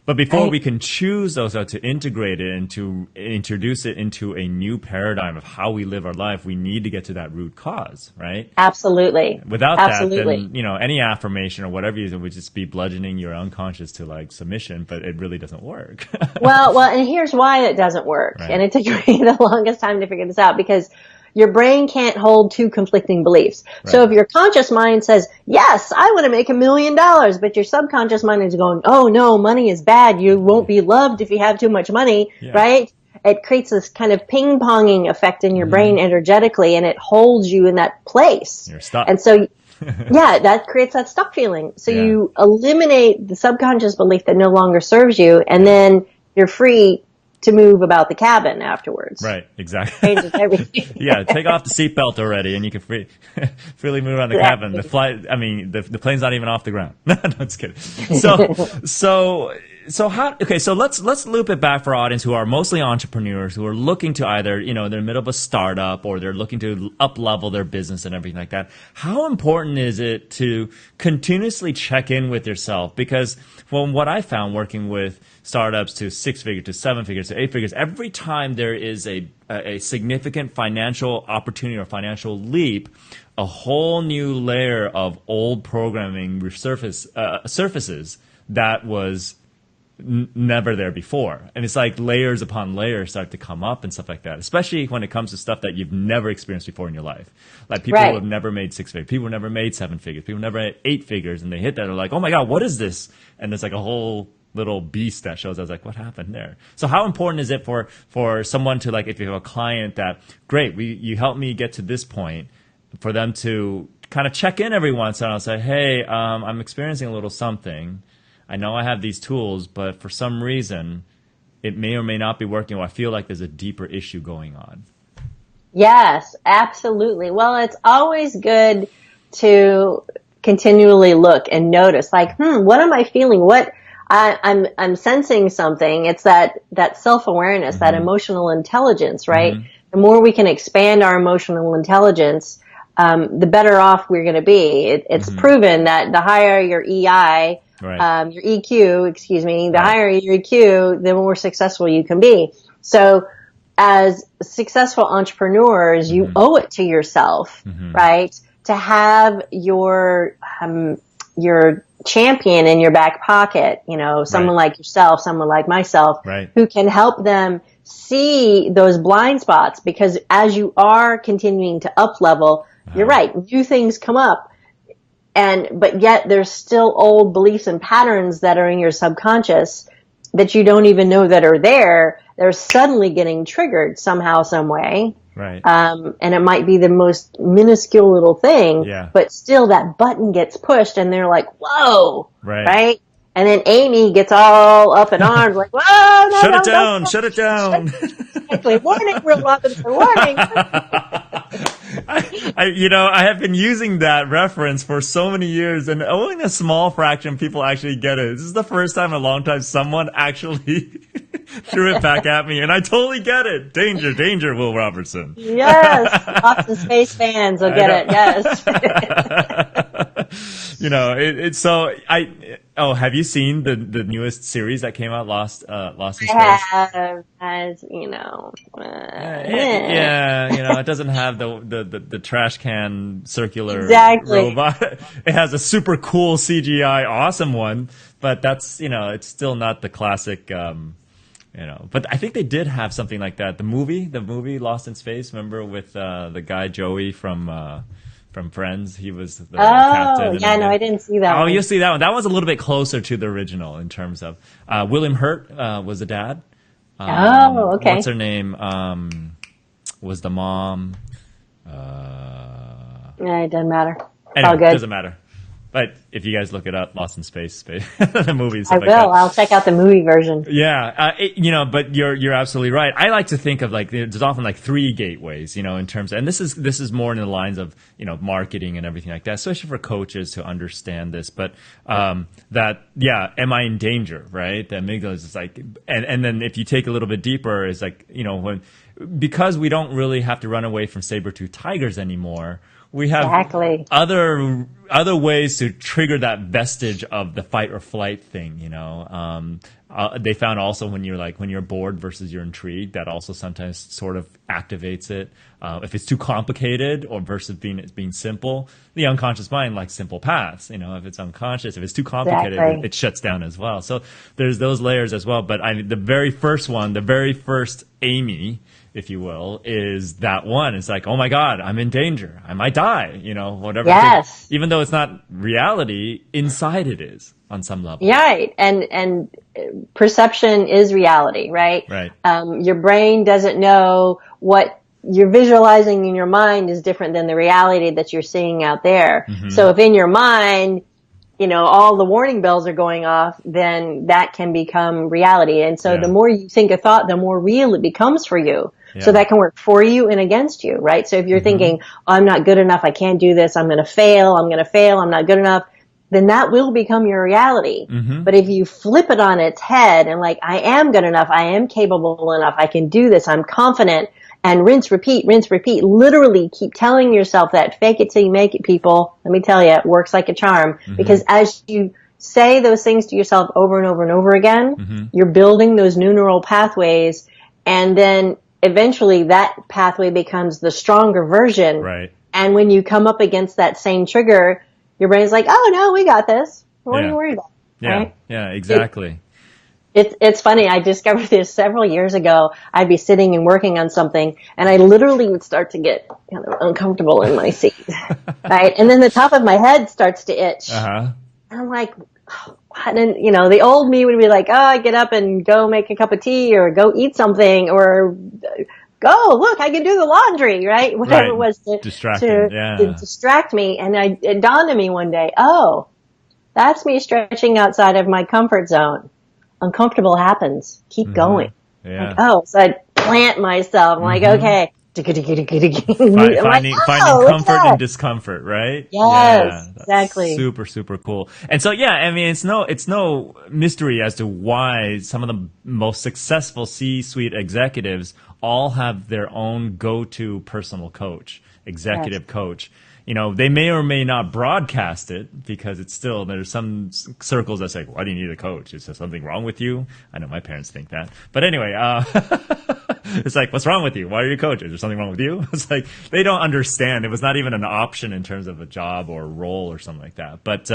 But before we can choose those to integrate it and to introduce it into a new paradigm of how we live our life, we need to get to that root cause, right? Absolutely. Without that, then, you know, any affirmation or whatever you do would just be bludgeoning your unconscious to like submission, but it really doesn't work. well, and here's why it doesn't work. And it took me the longest time to figure this out because your brain can't hold two conflicting beliefs. So if your conscious mind says, yes, I want to make $1 million, but your subconscious mind is going, oh no, money is bad. You won't be loved if you have too much money, right? It creates this kind of ping-ponging effect in your brain energetically, and it holds you in that place. You're stuck. And so, that creates that stuck feeling. So you eliminate the subconscious belief that no longer serves you, and then you're free to move about the cabin afterwards. Right, exactly. Changes everything. Take off the seatbelt already, and you can freely move around the cabin. The flight, I mean, the plane's not even off the ground. No, just kidding. So how? Okay, so let's loop it back for our audience who are mostly entrepreneurs who are looking to either, you know, they're in the middle of a startup or they're looking to up level their business and everything like that. How important is it to continuously check in with yourself? Because from what I found working with startups to 6 figures to 7 figures to 8 figures, every time there is a significant financial opportunity or financial leap, a whole new layer of old programming surfaces that was never there before. And it's like layers upon layers start to come up and stuff like that, especially when it comes to stuff that you've never experienced before in your life. Like people who have never made 6 figures, people who never made 7 figures, people who never had 8 figures, and they hit that, they're like, oh my God, what is this? And there's like a whole little beast that shows. I was like, what happened there? So how important is it for someone to, like, if you have a client that, great, you helped me get to this point, for them to kind of check in every once in a while and say, hey, I'm experiencing a little something. I know I have these tools, but for some reason, it may or may not be working, or I feel like there's a deeper issue going on. Yes, absolutely. Well, it's always good to continually look and notice, like, what am I feeling? I'm sensing something. It's that self-awareness, that Mm-hmm. emotional intelligence, right? Mm-hmm. The more we can expand our emotional intelligence, the better off we're going to be. It's Mm-hmm. proven that the higher your Right. your EQ, excuse me, the Right. higher your EQ, the more successful you can be. So as successful entrepreneurs, you Mm-hmm. owe it to yourself, Mm-hmm. right? To have your champion in your back pocket, Right. someone like yourself, someone like myself, Right. who can help them see those blind spots, because as you are continuing to up level, you're Uh-huh. right, new things come up, but yet there's still old beliefs and patterns that are in your subconscious that you don't even know that are there. They're suddenly getting triggered somehow, some way. Right. And it might be the most minuscule little thing, Yeah. but still that button gets pushed and they're like, whoa, Right. right? And then Amy gets all up in arms like, whoa, no, Shut it don't, down. Shut it shut down. exactly. Warning, Will Robinson, warning. I have been using that reference for so many years, and only a small fraction of people actually get it. This is the first time in a long time someone actually threw it back at me, and I totally get it. Danger, danger, Will Robertson. Yes, lots of space fans will get it. Yes. It's so have you seen the newest series that came out, Lost in I Space? have, as It doesn't have the trash can circular exactly. robot. It has a super cool CGI, awesome one, but that's, it's still not the classic, but I think they did have something like that. The movie Lost in Space, remember with, the guy Joey from Friends? He was the captain. Yeah, no, I didn't see that Oh, one. you'll see that one. That one's a little bit closer to the original in terms of, William Hurt, was the dad. Okay. What's her name? Was the mom? Yeah, it doesn't matter. It's Anyway, all good. doesn't matter. But if you guys look it up, Lost in Space, the movie, I stuff like will. that. I'll check out the movie version. Yeah, but you're absolutely right. I like to think of, like, there's often like three gateways, in terms of, and this is more in the lines of, marketing and everything like that, especially for coaches to understand this. But am I in danger, right? The amygdala is like, and then if you take a little bit deeper, it's like, because we don't really have to run away from saber-toothed tigers anymore. We have Exactly. other ways to trigger that vestige of the fight or flight thing. They found also when you're bored versus you're intrigued, that also sometimes sort of activates it. If it's too complicated or versus being simple, the unconscious mind likes simple paths. If it's unconscious, if it's too complicated, Exactly. it shuts down as well. So there's those layers as well. But the very first Amy, if you will, is that one. It's like, oh my God, I'm in danger. I might die, whatever. Yes. Even though it's not reality, inside it is on some level. Right. And perception is reality, right? Right. Your brain doesn't know what you're visualizing in your mind is different than the reality that you're seeing out there. Mm-hmm. So if in your mind, all the warning bells are going off, then that can become reality. And so the more you think a thought, the more real it becomes for you. Yeah. So that can work for you and against you, right? So if you're Mm-hmm. thinking, oh, I'm not good enough, I can't do this, I'm going to fail, I'm not good enough, then that will become your reality. Mm-hmm. But if you flip it on its head and like, I am good enough, I am capable enough, I can do this, I'm confident, and rinse, repeat, literally keep telling yourself that. Fake it till you make it, people. Let me tell you, it works like a charm. Mm-hmm. Because as you say those things to yourself over and over and over again, Mm-hmm. you're building those new neural pathways, and then eventually that pathway becomes the stronger version. Right. And when you come up against that same trigger, your brain's like, oh no, we got this. What are you worried about? Yeah. Right? Yeah, exactly. It's funny. I discovered this several years ago. I'd be sitting and working on something, and I literally would start to get kind of uncomfortable in my seat, right? And then the top of my head starts to itch. Uh-huh. And I'm like, oh, what? And the old me would be like, oh, I get up and go make a cup of tea or go eat something or go, look, I can do the laundry, right? Whatever it was to distract me. And it dawned on me one day, oh, that's me stretching outside of my comfort zone. Uncomfortable happens. Keep going. Yeah. Like, oh, so I plant myself. I'm like, okay, I'm like, Finding oh, look at comfort in that. discomfort, right? Yeah, Yes, that's exactly. super, super cool. And so, yeah, I mean, it's no mystery as to why some of the most successful C-suite executives all have their own go-to personal coach, Yes. executive coach. You know, they may or may not broadcast it because it's still, there's some circles that say, why do you need a coach? Is there something wrong with you? I know my parents think that. But anyway, it's like, what's wrong with you? Why are you a coach? Is there something wrong with you? It's like, they don't understand. It was not even an option in terms of a job or a role or something like that. But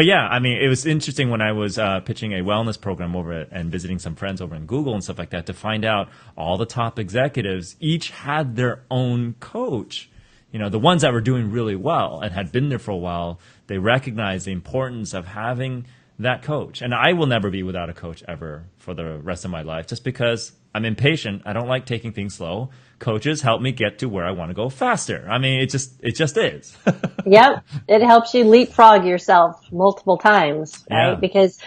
yeah, I mean, it was interesting when I was pitching a wellness program over and visiting some friends over in Google and stuff like that to find out all the top executives each had their own coach. You know, the ones that were doing really well and had been there for a while, they recognized the importance of having that coach. And I will never be without a coach ever for the rest of my life, just because I'm impatient. I don't like taking things slow. Coaches help me get to where I want to go faster. I mean, it just is. Yep. It helps you leapfrog yourself multiple times, right? Yeah. Because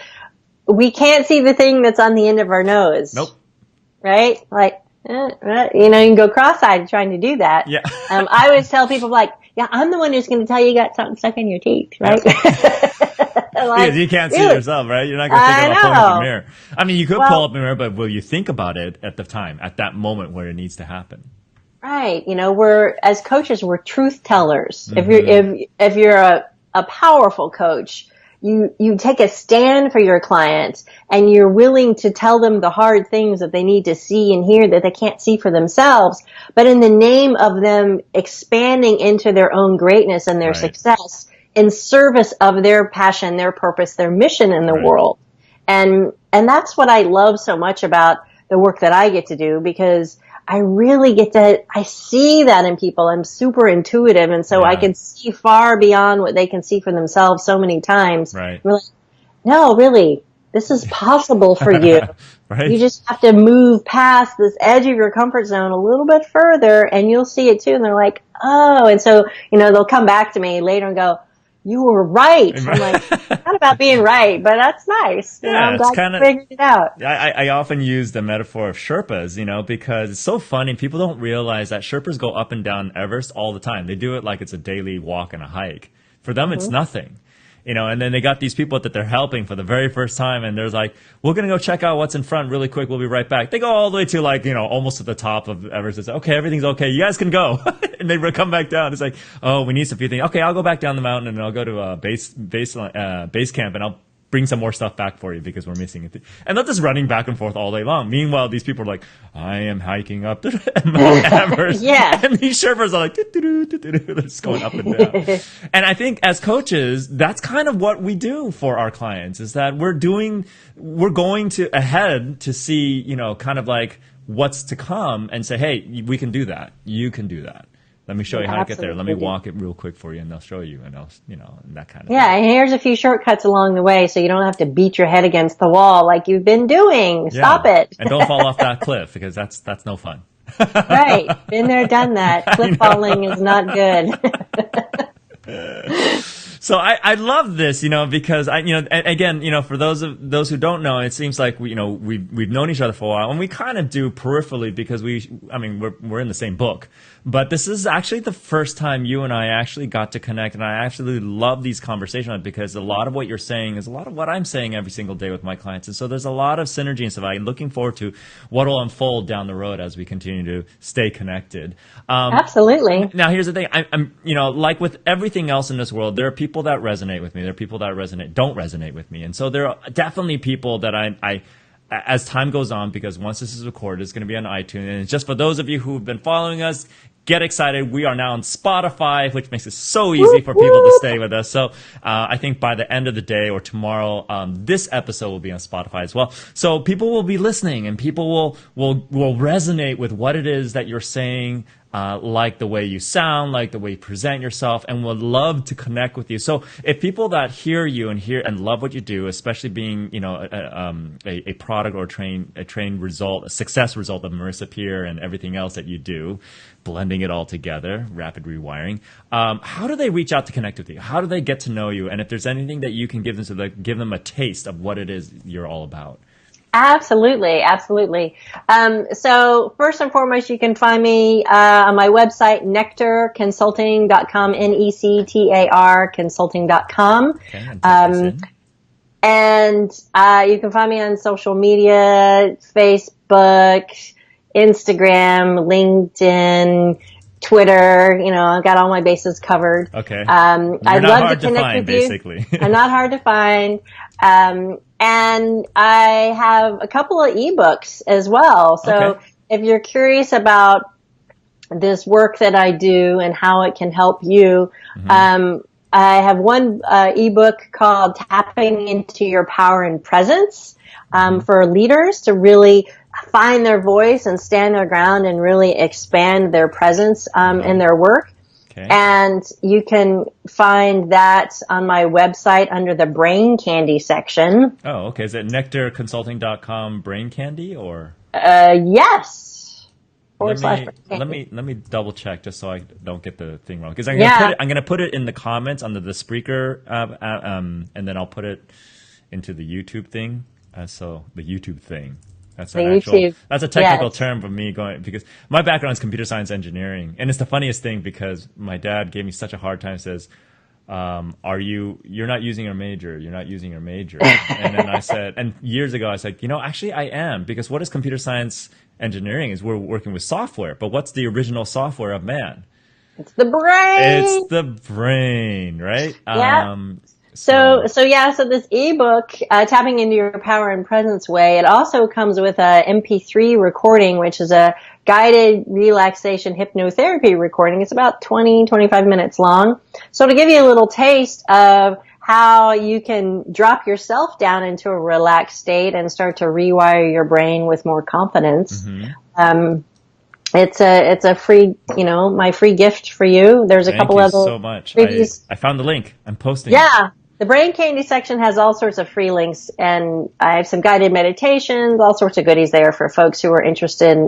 we can't see the thing that's on the end of our nose, Nope. right? Like, you know, you can go cross-eyed trying to do that. Yeah. I always tell people like, yeah, I'm the one who's going to tell you got something stuck in your teeth, right? Like, Because you can't see really? it yourself, right? You're not going to think about pulling up know. a mirror. I mean, you could Well, pull up a mirror, but will you think about it at the time, at that moment where it needs to happen? right. You know, as coaches, we're truth tellers. If you're a powerful coach, you take a stand for your client and you're willing to tell them the hard things that they need to see and hear that they can't see for themselves. But in the name of them expanding into their own greatness and their Right. success in service of their passion, their purpose, their mission in the Right. world. And that's what I love so much about the work that I get to do, because I really I see that in people. I'm super intuitive. And so I Yeah. can see far beyond what they can see for themselves so many times. Right. I'm like, no, really, this is possible for you. Right. You just have to move past this edge of your comfort zone a little bit further and you'll see it too. And they're like, oh, and so, you know, they'll come back to me later and go, you were right. I'm like, it's not about being right, but that's nice. You know, I'm it's glad kind you of. figured it out. I often use the metaphor of Sherpas, you know, because it's so funny. People don't realize that Sherpas go up and down Everest all the time. They do it like it's a daily walk and a hike. For them, it's nothing. You know, and then they got these people that they're helping for the very first time, and there's like, we're going to go check out what's in front really quick. We'll be right back. They go all the way to like, you know, almost to the top of Everest. It's like, okay, everything's okay. You guys can go. And they come back down. It's like, oh, we need a few things. Okay, I'll go back down the mountain and I'll go to base camp and I'll bring some more stuff back for you because we're missing it. And they're just running back and forth all day long. Meanwhile, these people are like, I am hiking up to Mount Everest. Yeah. And these Sherpas are like, they're just going up and down. And I think as coaches, that's kind of what we do for our clients, is that we're going to ahead to see, you know, kind of like what's to come and say, hey, we can do that. You can do that. Let me show you how to get there. Let me walk it real quick for you, and they'll show you, and I'll, you know, and that kind of Yeah, thing. and here's a few shortcuts along the way so you don't have to beat your head against the wall like you've been doing. Stop it. And don't fall off that cliff, because that's no fun. Right. Been there, done that. Cliff falling is not good. So I love this, you know, because again, you know, for those who don't know, it seems like we've known each other for a while, and we kind of do peripherally because we're in the same book. But this is actually the first time you and I actually got to connect, and I actually love these conversations because a lot of what you're saying is a lot of what I'm saying every single day with my clients. And so there's a lot of synergy and stuff. I'm looking forward to what will unfold down the road as we continue to stay connected. Absolutely. Now, here's the thing. I'm, you know, like with everything else in this world, there are people that resonate with me. There are people that don't resonate with me. And so there are definitely people that I as time goes on, because once this is recorded, it's going to be on iTunes. And it's just for those of you who've been following us, get excited. We are now on Spotify, which makes it so easy for people to stay with us. So I think by the end of the day or tomorrow, this episode will be on Spotify as well. So people will be listening, and people will resonate with what it is that you're saying, like the way you sound, like the way you present yourself, and would love to connect with you. So if people that hear you and love what you do, especially being, you know, a product or a trained result, a success result of Marissa Peer and everything else that you do, blending it all together, rapid rewiring, how do they reach out to connect with you? How do they get to know you? And if there's anything that you can give them, so that give them a taste of what it is you're all about. Absolutely, absolutely. So first and foremost, you can find me on my website, nectarconsulting.com, Nectar consulting.com. Okay, and type this in. And you can find me on social media, Facebook, Instagram, LinkedIn, Twitter. You know, I've got all my bases covered. Okay. I'd love to connect with basically. you. I'm not hard to find. And I have a couple of ebooks as well. So if you're curious about this work that I do and how it can help you, I have one ebook called Tapping into Your Power and Presence for leaders to really find their voice and stand their ground and really expand their presence in their work. And you can find that on my website under the Brain Candy section. Oh, okay. Is it nectarconsulting.com Brain Candy or? Yes. Let me double check just so I don't get the thing wrong, because I'm gonna put it in the comments under the Spreaker and then I'll put it into the YouTube thing. So the YouTube thing. That's a technical term for me because my background is computer science engineering, and it's the funniest thing because my dad gave me such a hard time. Says, you're not using your major. You're not using your major. And then I said, and years ago I said, actually I am, because what is computer science engineering is we're working with software, but what's the original software of man? It's the brain. It's the brain, right? Yeah. So this ebook, Tapping into Your Power and Presence Way, it also comes with a MP3 recording, which is a guided relaxation hypnotherapy recording. It's about 25 minutes long. So to give you a little taste of how you can drop yourself down into a relaxed state and start to rewire your brain with more confidence. It's a free, my free gift for you. There's a couple of so much. I found the link. I'm posting. Yeah. The Brain Candy section has all sorts of free links, and I have some guided meditations, all sorts of goodies there for folks who are interested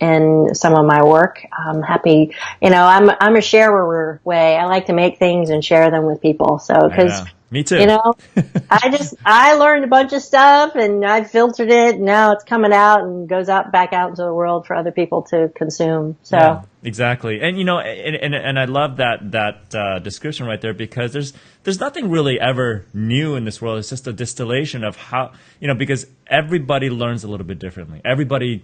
in some of my work. I'm happy, I'm a sharer way. I like to make things and share them with people. So, because me too. I learned a bunch of stuff and I filtered it, and now it's coming out and goes back out into the world for other people to consume. So. Yeah, exactly. And and I love that description right there, because there's nothing really ever new in this world. It's just a distillation of how, because everybody learns a little bit differently. Everybody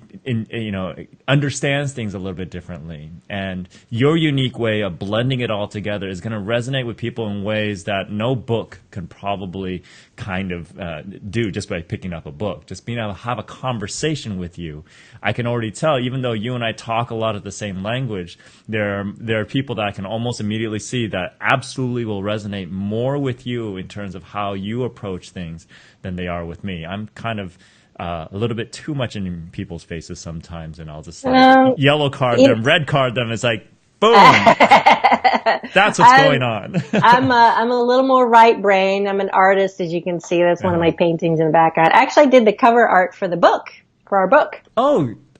understands things a little bit differently, and your unique way of blending it all together is going to resonate with people in ways that no book can probably kind of do just by picking up a book. Just being able to have a conversation with you, I can already tell, even though you and I talk a lot of the same language, there are people that I can almost immediately see that absolutely will resonate more with you in terms of how you approach things than they are with me. I'm kind of a little bit too much in people's faces sometimes, and I'll just yellow card them, red card them. It's like, boom. That's what's going on. I'm a little more right brain. I'm an artist, as you can see. That's one of my paintings in the background. Actually, I did the cover art for our book.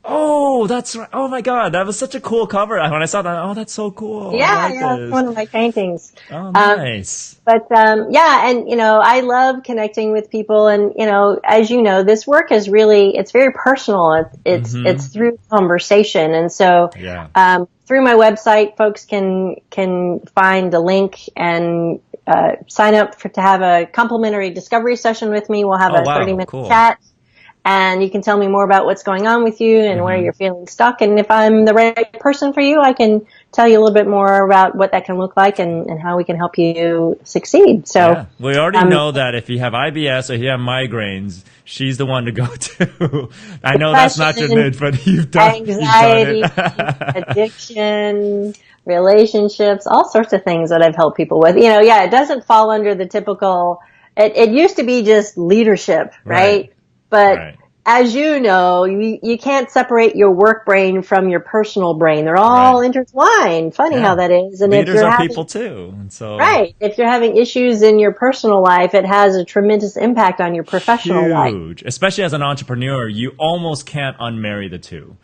Oh, that's right. Oh my God, that was such a cool cover. When I saw that, that's so cool. Yeah, it's one of my paintings. Oh, nice. And I love connecting with people, and as you know, this work is it's very personal. It's through conversation, and so through my website, folks can find the link and sign up to have a complimentary discovery session with me. We'll have a 30-minute chat. And you can tell me more about what's going on with you and where you're feeling stuck. And if I'm the right person for you, I can tell you a little bit more about what that can look like and how we can help you succeed. So we already know that if you have IBS or you have migraines, she's the one to go to. I know that's not your niche, but you've done anxiety, addiction, relationships, all sorts of things that I've helped people with. It doesn't fall under the typical. It used to be just leadership, right? But as you know, you can't separate your work brain from your personal brain. They're all intertwined. Funny how that is. And leaders are people too. And so, if you're having issues in your personal life, it has a tremendous impact on your professional life. Huge. Especially as an entrepreneur, you almost can't unmarry the two.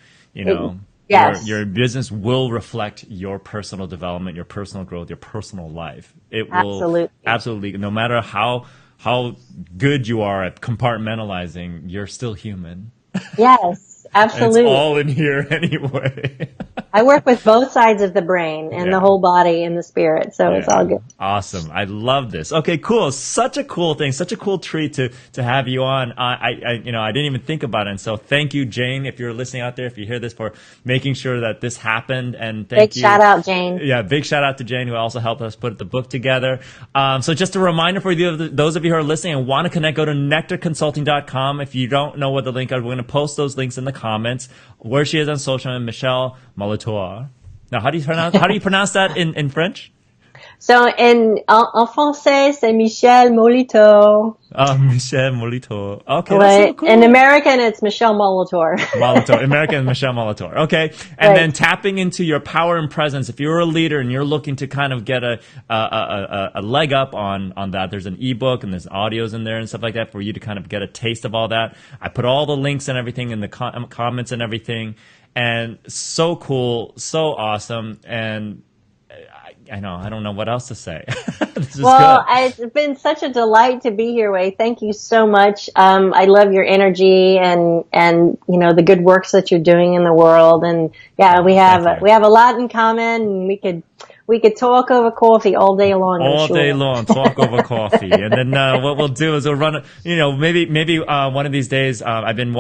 Yes. Your business will reflect your personal development, your personal growth, your personal life. It will absolutely, no matter how how good you are at compartmentalizing. You're still human. Yes, And it's absolutely. all in here anyway. I work with both sides of the brain and the Yeah. whole body and the spirit, so it's all Yeah. good. Awesome. I love this. Okay, cool. Such a cool thing. Such a cool treat to have you on. I didn't even think about it. And so thank you, Jane, if you're listening out there, if you hear this, for making sure that this happened. And thank Big you. shout out, Jane. Yeah, big shout out to Jane, who also helped us put the book together. So just a reminder for those of you who are listening and want to connect, go to nectarconsulting.com. If you don't know what the link is, we're going to post those links in the comments. Where she is on social, and Michele Molitor. Now, how do you pronounce that in French? So en français, c'est Michele Molitor. Oh, Michele Molitor. Okay, that's Right. so cool. In American, it's Michele Molitor. Molitor, American Michele Molitor. Okay, and then tapping into your power and presence. If you're a leader and you're looking to kind of get a leg up on that, there's an ebook and there's audios in there and stuff like that for you to kind of get a taste of all that. I put all the links and everything in the comments and everything, and so cool, so awesome, and I know I don't know what else to say. This is Well, good. it's been such a delight to be here, Wei. Thank you so much. I love your energy and the good works that you're doing in the world. And yeah, we have a lot in common, and we could talk over coffee all day long. All day long, talk over coffee. And then what we'll do is we'll run, maybe one of these days, I've been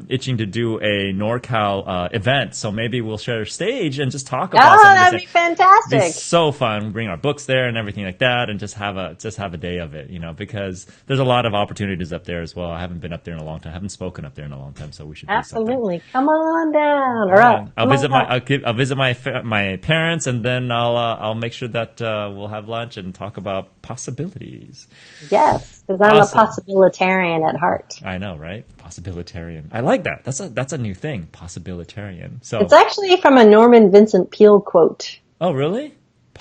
itching to do a NorCal event. So maybe we'll share a stage and just talk about something. That'd be fantastic. It'd be so fun. Bring our books there and everything like that, and just have a day of it, because there's a lot of opportunities up there as well. I haven't been up there in a long time. I haven't spoken up there in a long time, so we should do something. Absolutely. Come on down. All right. I'll visit my parents, and then I'll make sure that we'll have lunch and talk about possibilities. Yes, because I'm a possibilitarian at heart. I know, right? Possibilitarian. I like that. That's a new thing. Possibilitarian. So it's actually from a Norman Vincent Peale quote. Oh, really?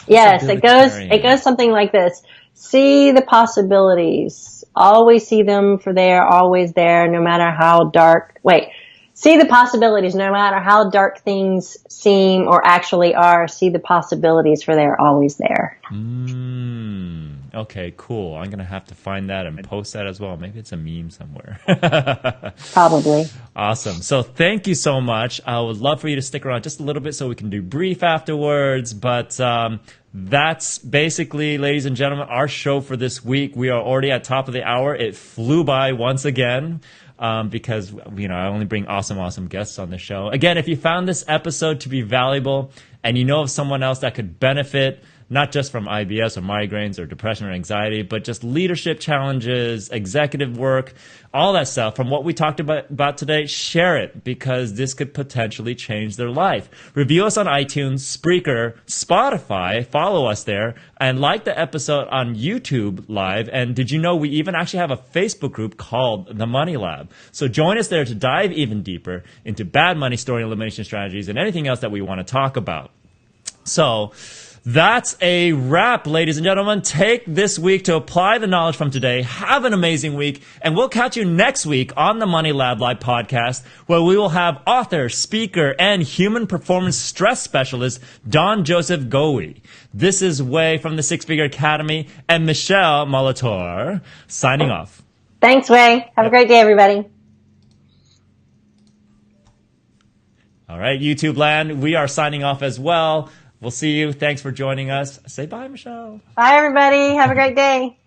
Yes, it goes something like this. See the possibilities. Always see them, for they are always there, no matter how dark. See the possibilities, no matter how dark things seem or actually are. See the possibilities, for they are always there. Okay, cool. I'm going to have to find that and post that as well. Maybe it's a meme somewhere. Probably. Awesome. So thank you so much. I would love for you to stick around just a little bit so we can do brief afterwards. But that's basically, ladies and gentlemen, our show for this week. We are already at top of the hour. It flew by once again. Because, I only bring awesome guests on the show. Again, if you found this episode to be valuable and you know of someone else that could benefit, not just from IBS or migraines or depression or anxiety, but just leadership challenges, executive work, all that stuff, from what we talked about today, share it, because this could potentially change their life. Review us on iTunes, Spreaker, Spotify, follow us there, and like the episode on YouTube Live. And did you know we even actually have a Facebook group called The Money Lab? So join us there to dive even deeper into bad money story elimination strategies and anything else that we want to talk about. So that's a wrap, ladies and gentlemen. Take this week to apply the knowledge from today. Have an amazing week, and we'll catch you next week on the Money Lab Live podcast, where we will have author, speaker, and human performance stress specialist Don Joseph Goey. This is Wei from the Six Figure Academy and Michele Molitor signing off. Thanks, Wei. Have a great day, everybody. All right, YouTube land, we are signing off as well. We'll see you. Thanks for joining us. Say bye, Michele. Bye, everybody. Have a great day.